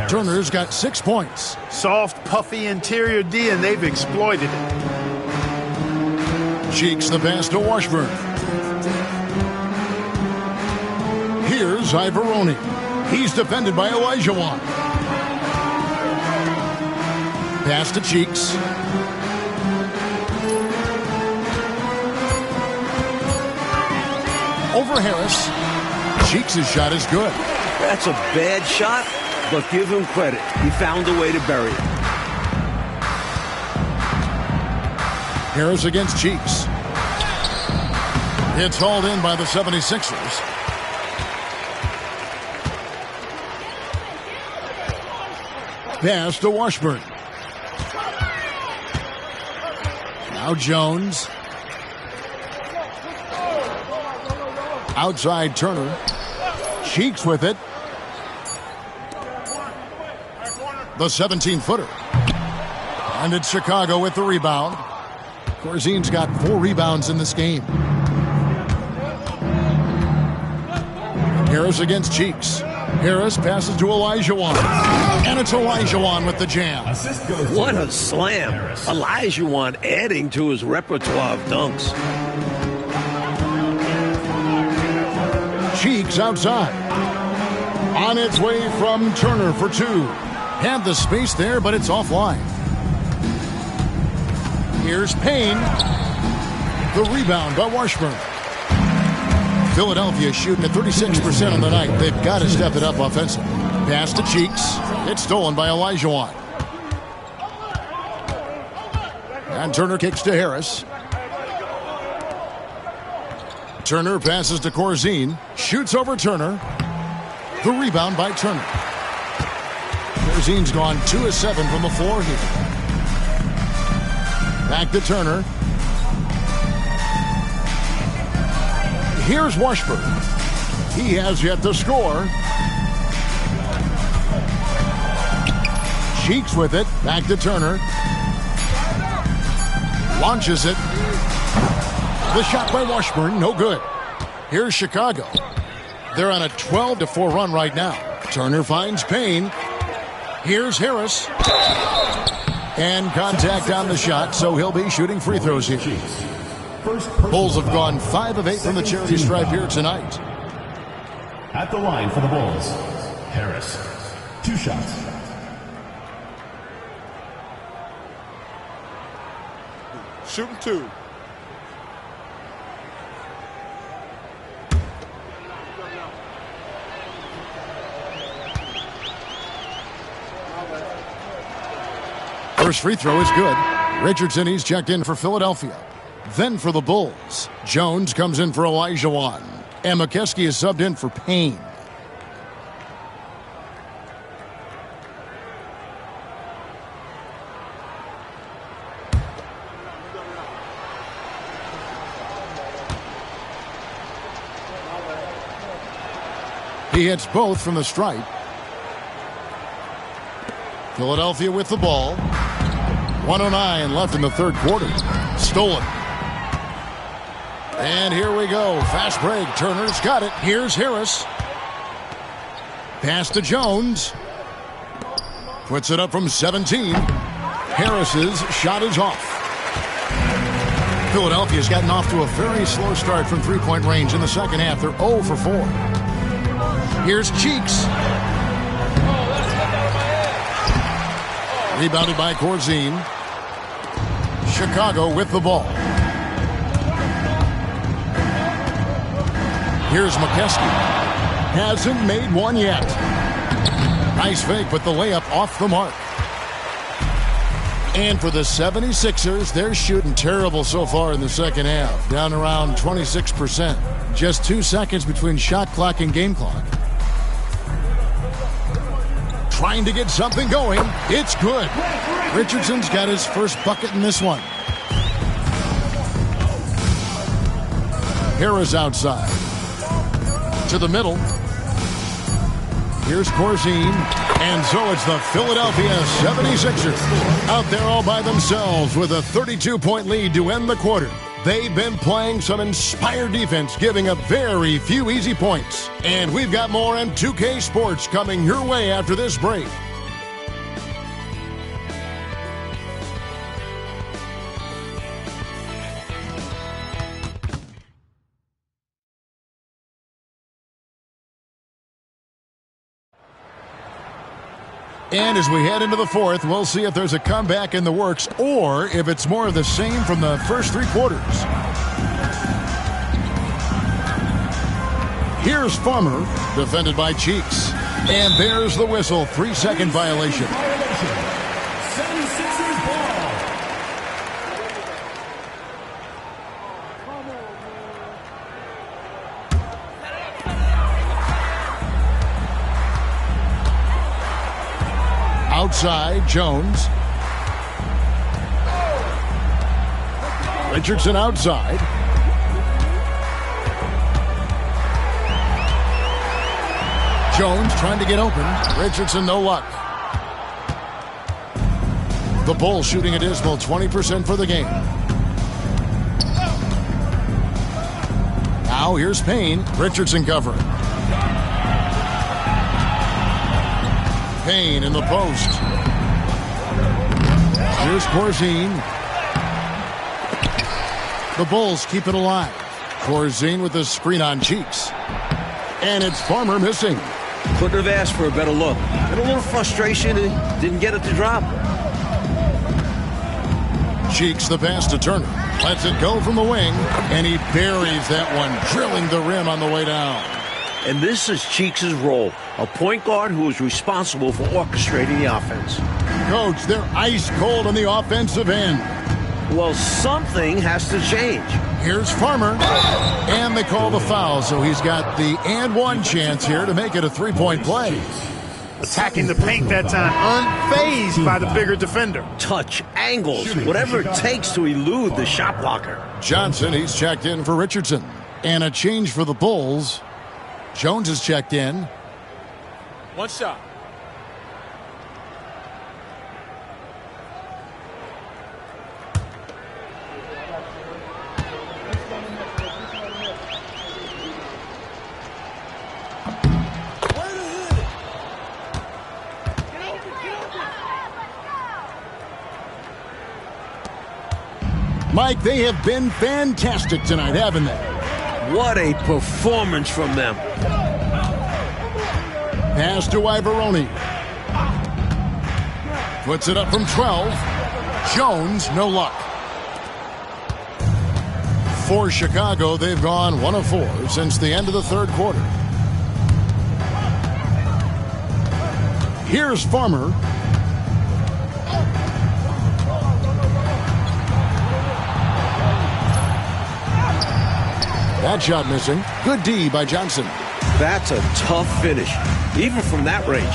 Turner's got 6 points. Soft, puffy interior D, and they've exploited it. Cheeks the pass to Washburn. Here's Ivoroni. He's defended by Olajuwon. Pass to Cheeks. Over Harris. Cheeks' shot is good. That's a bad shot, but give him credit. He found a way to bury it. Harris against Cheeks. It's hauled in by the 76ers. Pass to Washburn. Now Jones. Outside Turner. Cheeks with it. The 17-footer. And it's Chicago with the rebound. Corzine's got 4 rebounds in this game. Harris against Cheeks. Harris passes to Olajuwon. And it's Olajuwon with the jam. What a slam. Olajuwon adding to his repertoire of dunks. Cheeks outside. On its way from Turner for 2. Had the space there, but it's offline. Here's Payne. The rebound by Washburn. Philadelphia shooting at 36% on the night. They've got to step it up offensively. Pass to Cheeks. It's stolen by Olajuwon. And Turner kicks to Harris. Turner passes to Corzine. Shoots over Turner. The rebound by Turner. Corzine's gone 2 of 7 from the floor here. Back to Turner. Here's Washburn. He has yet to score. Cheeks with it. Back to Turner. Launches it. The shot by Washburn, no good. Here's Chicago. They're on a 12-4 run right now. Turner finds Payne. Here's Harris. And contact on the shot, so he'll be shooting free throws here. Bulls have gone 5 of 8 from the charity stripe here tonight. At the line for the Bulls, Harris. 2 shots. Shooting 2. First free throw is good. Richardson, he's checked in for Philadelphia. Then for the Bulls, Jones comes in for Olajuwon. And McKeskey is subbed in for Payne. He hits both from the stripe. Philadelphia with the ball. 1:09 left in the third quarter. Stolen. And here we go. Fast break. Turner's got it. Here's Harris. Pass to Jones. Puts it up from 17. Harris's shot is off. Philadelphia's gotten off to a very slow start from three-point range in the second half. They're 0 for 4. Here's Cheeks. Rebounded by Corzine. Chicago with the ball. Here's McKeskey. Hasn't made one yet. Nice fake, but the layup off the mark. And for the 76ers, they're shooting terrible so far in the second half. Down around 26%. Just 2 seconds between shot clock and game clock. Trying to get something going. It's good. Richardson's got his first bucket in this one. Harris outside. To the middle. Here's Corzine. And so it's the Philadelphia 76ers out there all by themselves with a 32-point lead to end the quarter. They've been playing some inspired defense, giving up very few easy points. And we've got more on 2K Sports coming your way after this break. And as we head into the fourth, we'll see if there's a comeback in the works or if it's more of the same from the first 3 quarters. Here's Farmer, defended by Cheeks. And there's the whistle, 3-second violation. Outside, Jones. Richardson outside. Jones trying to get open. Richardson, no luck. The Bulls shooting a dismal 20% for the game. Now here's Payne. Richardson covering. Payne in the post. Here's Corzine. The Bulls keep it alive. Corzine with the screen on Cheeks. And it's Farmer missing. Couldn't have asked for a better look. And a little frustration, and didn't get it to drop. Cheeks the pass to Turner. Lets it go from the wing. And he buries that one, drilling the rim on the way down. And this is Cheeks' role, a point guard who is responsible for orchestrating the offense. Coach, they're ice cold on the offensive end. Well, something has to change. Here's Farmer. And they call the foul, so he's got the and one chance here to make it a three-point play. Attacking the paint that time, unfazed by the bigger defender. Touch, angles, whatever it takes to elude the shot blocker. Johnson, he's checked in for Richardson. And a change for the Bulls. Jones is checked in. 1 shot. Mike, they have been fantastic tonight, haven't they? What a performance from them. Pass to Ivaroni. Puts it up from 12. Jones, no luck. For Chicago, they've gone 1 of 4 since the end of the third quarter. Here's Farmer. That shot missing. Good D by Johnson. That's a tough finish, even from that range.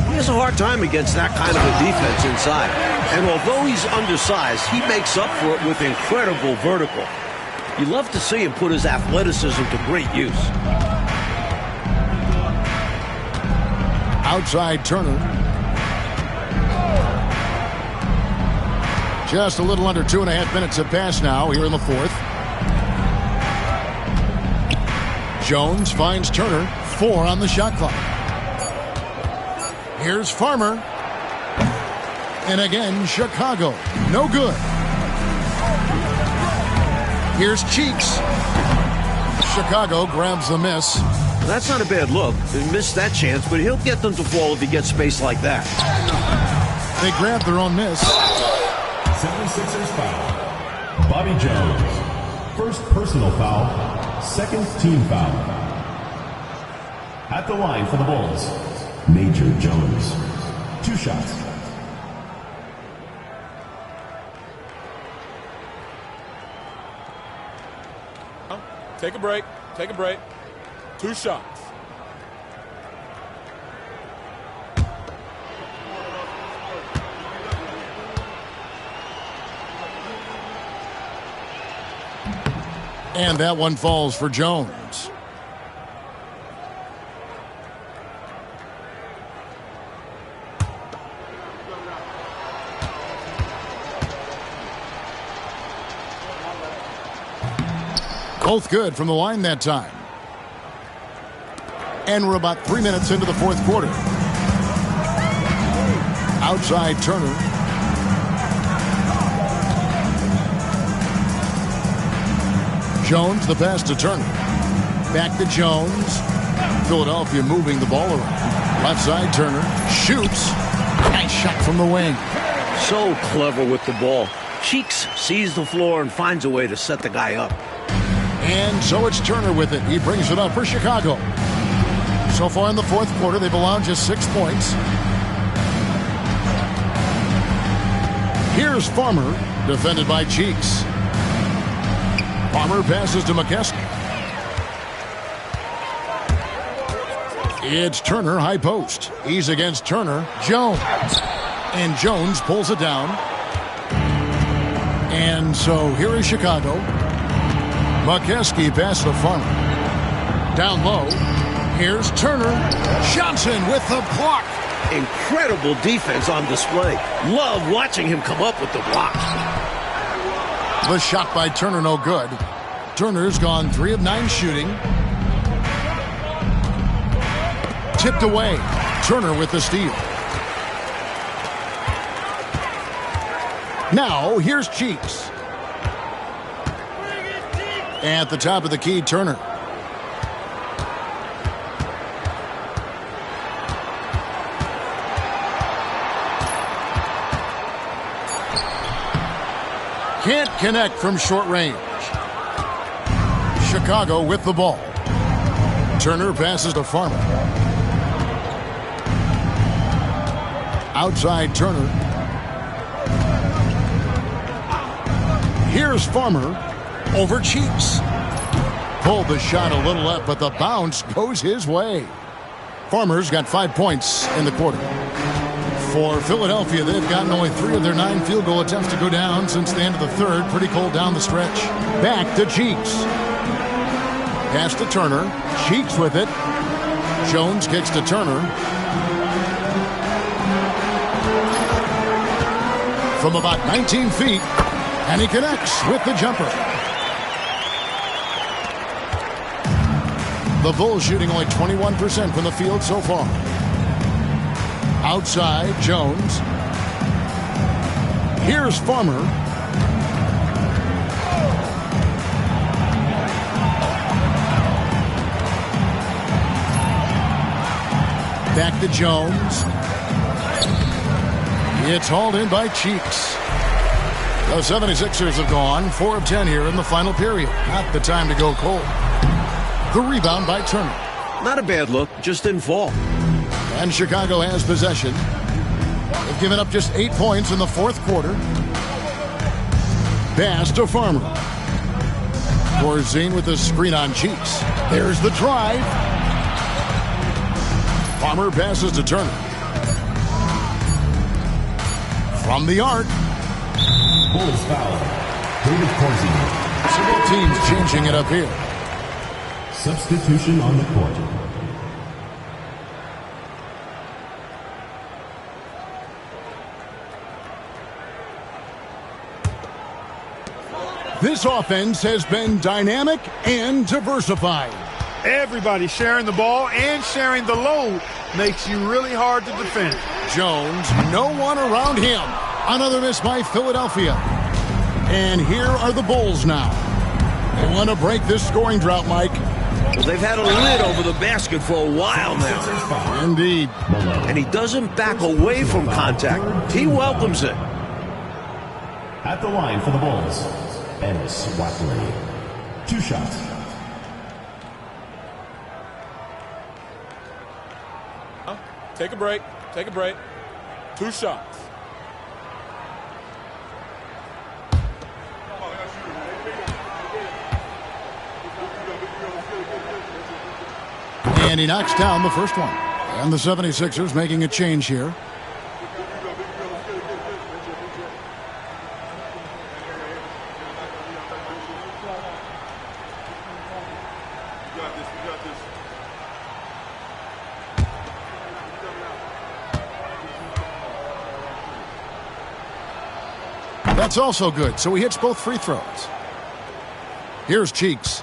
He has a hard time against that kind of a defense inside. And although he's undersized, he makes up for it with incredible vertical. You love to see him put his athleticism to great use. Outside Turner. Just a little under 2.5 minutes have passed now here in the fourth. Jones finds Turner. 4 on the shot clock. Here's Farmer. And again, Chicago. No good. Here's Cheeks. Chicago grabs the miss. That's not a bad look. They missed that chance, but he'll get them to fall if he gets space like that. They grab their own miss. 76ers foul. Bobby Jones. First personal foul. Second team foul. At the line for the Bulls, Major Jones. 2 shots. Take a break. Take a break. 2 shots. And that one falls for Jones. Both good from the line that time. And we're about 3 minutes into the fourth quarter. Outside Turner. Jones, the pass to Turner. Back to Jones. Philadelphia moving the ball around. Left side Turner. Shoots. Nice shot from the wing. So clever with the ball. Cheeks sees the floor and finds a way to set the guy up. And so it's Turner with it. He brings it up for Chicago. So far in the fourth quarter, they've allowed just 6 points. Here's Farmer, defended by Cheeks. Farmer passes to McKesky. It's Turner, high post. He's against Turner. Jones. And Jones pulls it down. And so here is Chicago. McKesky passes to Farmer. Down low. Here's Turner. Johnson with the block. Incredible defense on display. Love watching him come up with the block. The shot by Turner, no good. Turner's gone 3 of 9 shooting. Tipped away. Turner with the steal. Now, here's Cheeks. At the top of the key, Turner. Can't connect from short range. Chicago with the ball. Turner passes to Farmer. Outside Turner. Here's Farmer over Cheeks. Pulled the shot a little up, but the bounce goes his way. Farmer's got 5 points in the quarter. For Philadelphia, they've gotten only 3 of their 9 field goal attempts to go down since the end of the third. Pretty cold down the stretch. Back to Cheeks. Pass to Turner. Cheeks with it. Jones kicks to Turner. From about 19 feet, and he connects with the jumper. The Bulls shooting only 21% from the field so far. Outside, Jones. Here's Farmer. Back to Jones. It's hauled in by Cheeks. The 76ers have gone 4 of 10 here in the final period. Not the time to go cold. The rebound by Turner. Not a bad look, just didn't fall. And Chicago has possession. They've given up just 8 points in the fourth quarter. Pass to Farmer. Corzine with the screen on Cheeks. There's the drive. Farmer passes to Turner. From the arc. Bulls foul. David Corzine. Several teams changing it up here. Substitution on the court. This offense has been dynamic and diversified. Everybody sharing the ball and sharing the load makes you really hard to defend. Jones, no one around him. Another miss by Philadelphia. And here are the Bulls now. They want to break this scoring drought, Mike. Well, they've had a lid over the basket for a while now. Indeed. And he doesn't back away from contact. He welcomes it. At the line for the Bulls, Ennis Watley. 2 shots. Take a break. Take a break. 2 shots. And he knocks down the first one. And the 76ers making a change here. That's also good, so he hits both free throws. Here's Cheeks.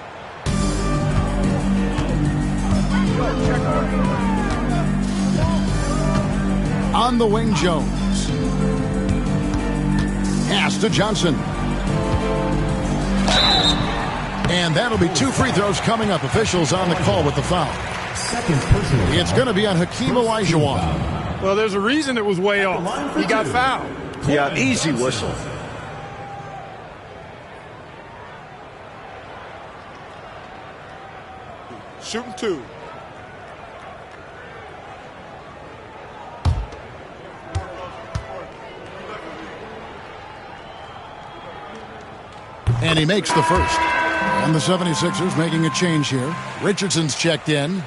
On the wing, Jones. Pass to Johnson. And that'll be 2 free throws coming up. Officials on the call with the foul. Second personal. It's going to be on Hakeem Olajuwon. Well, there's a reason it was way off. He got fouled. Yeah, easy whistle. Shooting 2. And he makes the first. And the 76ers making a change here. Richardson's checked in.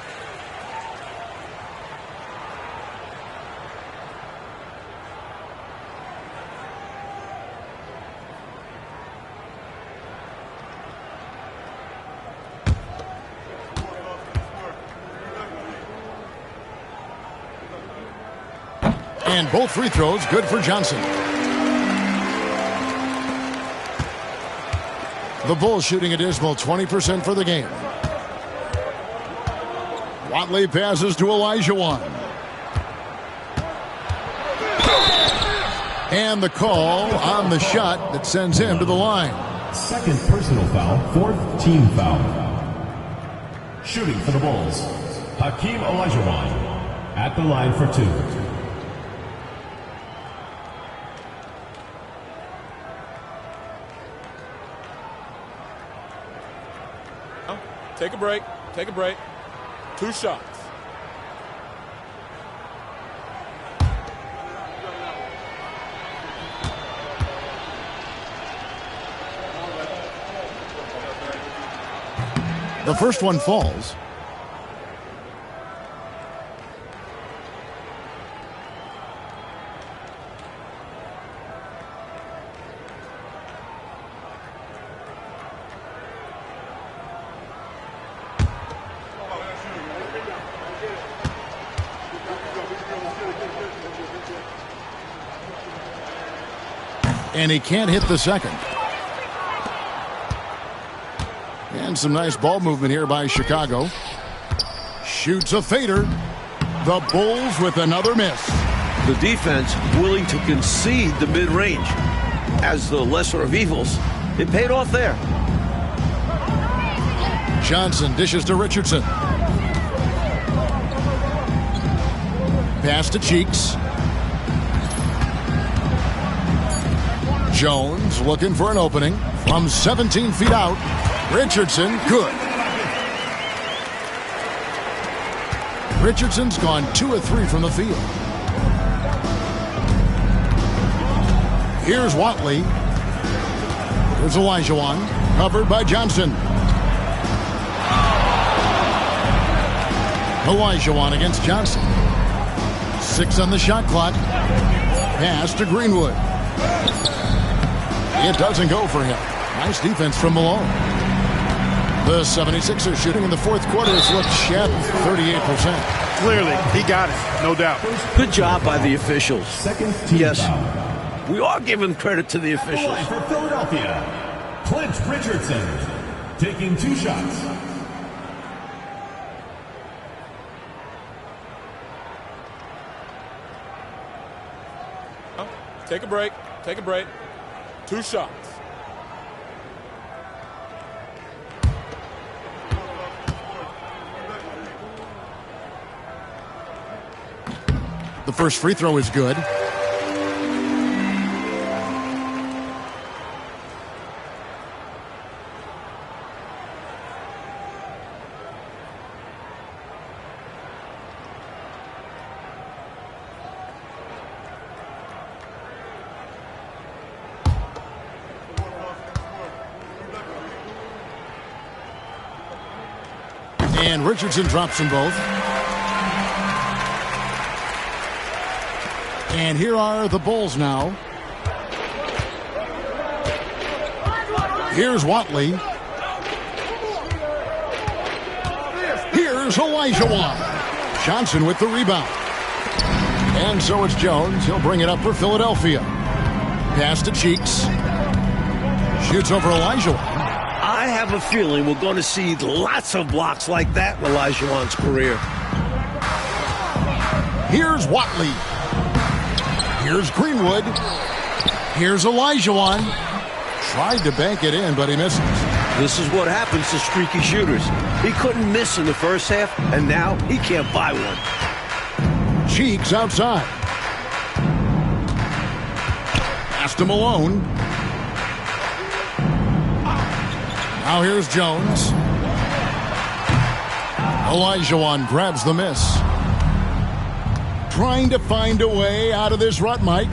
And both free throws good for Johnson. The Bulls shooting a dismal 20% for the game. Watley passes to Olajuwon. And the call on the shot that sends him to the line. Second personal foul, 4th team foul. Shooting for the Bulls, Hakeem Olajuwon. At the line for 2. Take a break. Take a break. 2 shots. The first one falls. And he can't hit the second. And some nice ball movement here by Chicago. Shoots a fader. The Bulls with another miss. The defense willing to concede the mid-range. As the lesser of evils, it paid off there. Johnson dishes to Richardson. Pass to Cheeks. Jones looking for an opening from 17 feet out. Richardson, good. Richardson's gone 2 of 3 from the field. Here's Watley. Here's Olajuwon, covered by Johnson. Olajuwon against Johnson. 6 on the shot clock. Pass to Greenwood. It doesn't go for him. Nice defense from Malone. The 76ers shooting in the fourth quarter has looked shed 38%. Clearly, he got it, no doubt. Good job by the officials. Second team Yes, foul. we are giving credit to the officials. Line for Philadelphia, Clint Richardson, taking 2 shots. Take a break. Take a break. 2 shots. The first free throw is good. And Richardson drops them both. And here are the Bulls now. Here's Watley. Here's Olajuwon. Johnson with the rebound. And so it's Jones. He'll bring it up for Philadelphia. Pass to Cheeks. Shoots over Olajuwon. I have a feeling we're going to see lots of blocks like that in Olajuwon's career. Here's Watley. Here's Greenwood. Here's Olajuwon. Tried to bank it in, but he misses. This is what happens to streaky shooters. He couldn't miss in the first half, and now he can't buy one. Cheeks outside. Pass to Malone. Now here's Jones. Olajuwon grabs the miss. Trying to find a way out of this rut, Mike.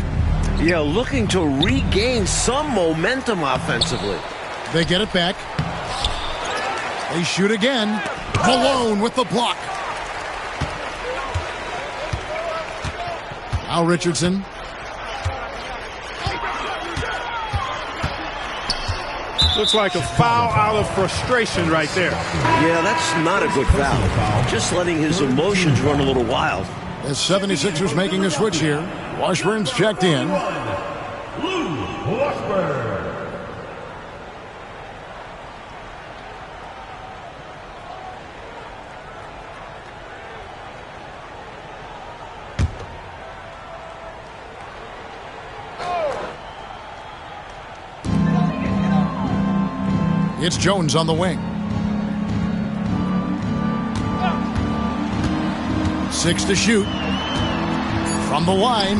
Yeah, looking to regain some momentum offensively. They get it back. They shoot again. Malone with the block. Now Richardson. Looks like a foul out of frustration right there. Yeah, that's not a good foul. Just letting his emotions run a little wild. The 76ers making a switch here. Washburn's checked in. Lou Washburn. It's Jones on the wing. 6 to shoot. From the line.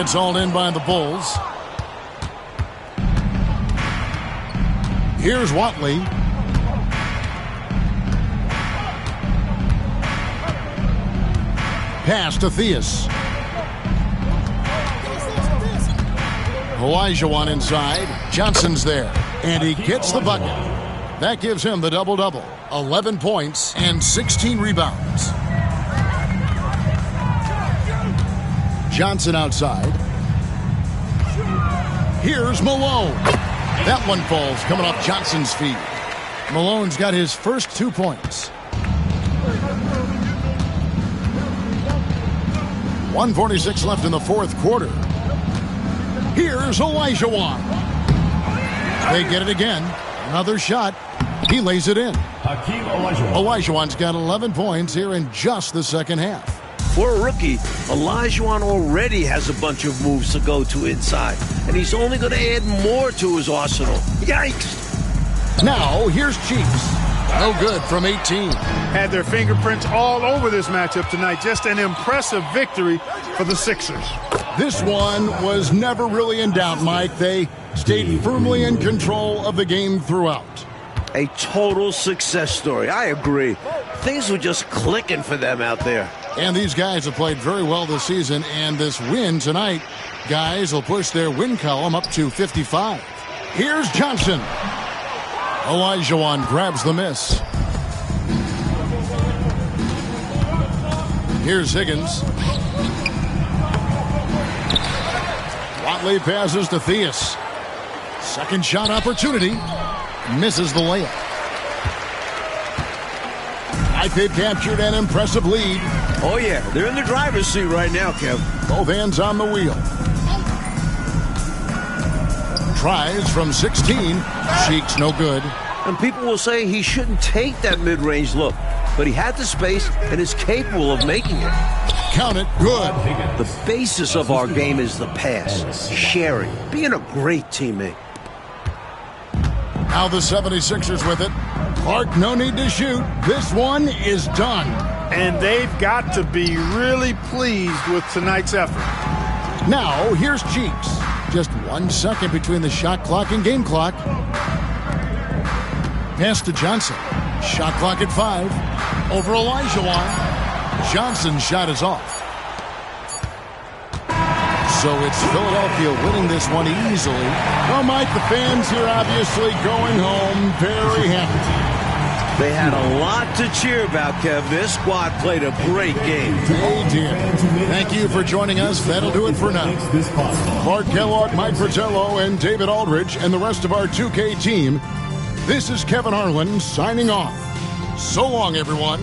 It's all in by the Bulls. Here's Watley. Pass to Theus. Olajuwon inside. Johnson's there. And he gets the bucket. That gives him the double-double. 11 points and 16 rebounds. Johnson outside. Here's Malone. That one falls coming off Johnson's feet. Malone's got his first 2 points. 1:46 left in the fourth quarter. Here's Olajuwon. They get it again. Another shot. He lays it in. Hakeem Olajuwon. Olajuwon's got 11 points here in just the second half. For a rookie, Olajuwon already has a bunch of moves to go to inside, and he's only going to add more to his arsenal. Yikes! Now, here's Cheeks. No good from 18. Had their fingerprints all over this matchup tonight. Just an impressive victory for the Sixers. This one was never really in doubt, Mike. They stayed firmly in control of the game throughout. A total success story. I agree. Things were just clicking for them out there. And these guys have played very well this season, and this win tonight, guys, will push their win column up to 55. Here's Johnson. Olajuwon grabs the miss. Here's Higgins. Watley passes to Theus. Second shot opportunity. Misses the layup. They've captured an impressive lead. Oh, yeah. They're in the driver's seat right now, Kev. Both hands on the wheel. Tries from 16. Cheeks no good. And people will say he shouldn't take that mid-range look. But he had the space and is capable of making it. Count it. Good. The basis of our game is the pass. Sharing. Being a great teammate. Now the 76ers with it. Clark, no need to shoot. This one is done. And they've got to be really pleased with tonight's effort. Now, here's Cheeks. Just 1 second between the shot clock and game clock. Pass to Johnson. Shot clock at 5. Over Olajuwon. Johnson's shot is off. So it's Philadelphia winning this one easily. Well, Mike, the fans here obviously going home very happy. They had a lot to cheer about, Kev. This squad played a great game. They did. Thank you for joining us. That'll do it for now. Clark Kellogg, Mike Fratello, and David Aldridge, and the rest of our 2K team. This is Kevin Harlan signing off. So long, everyone.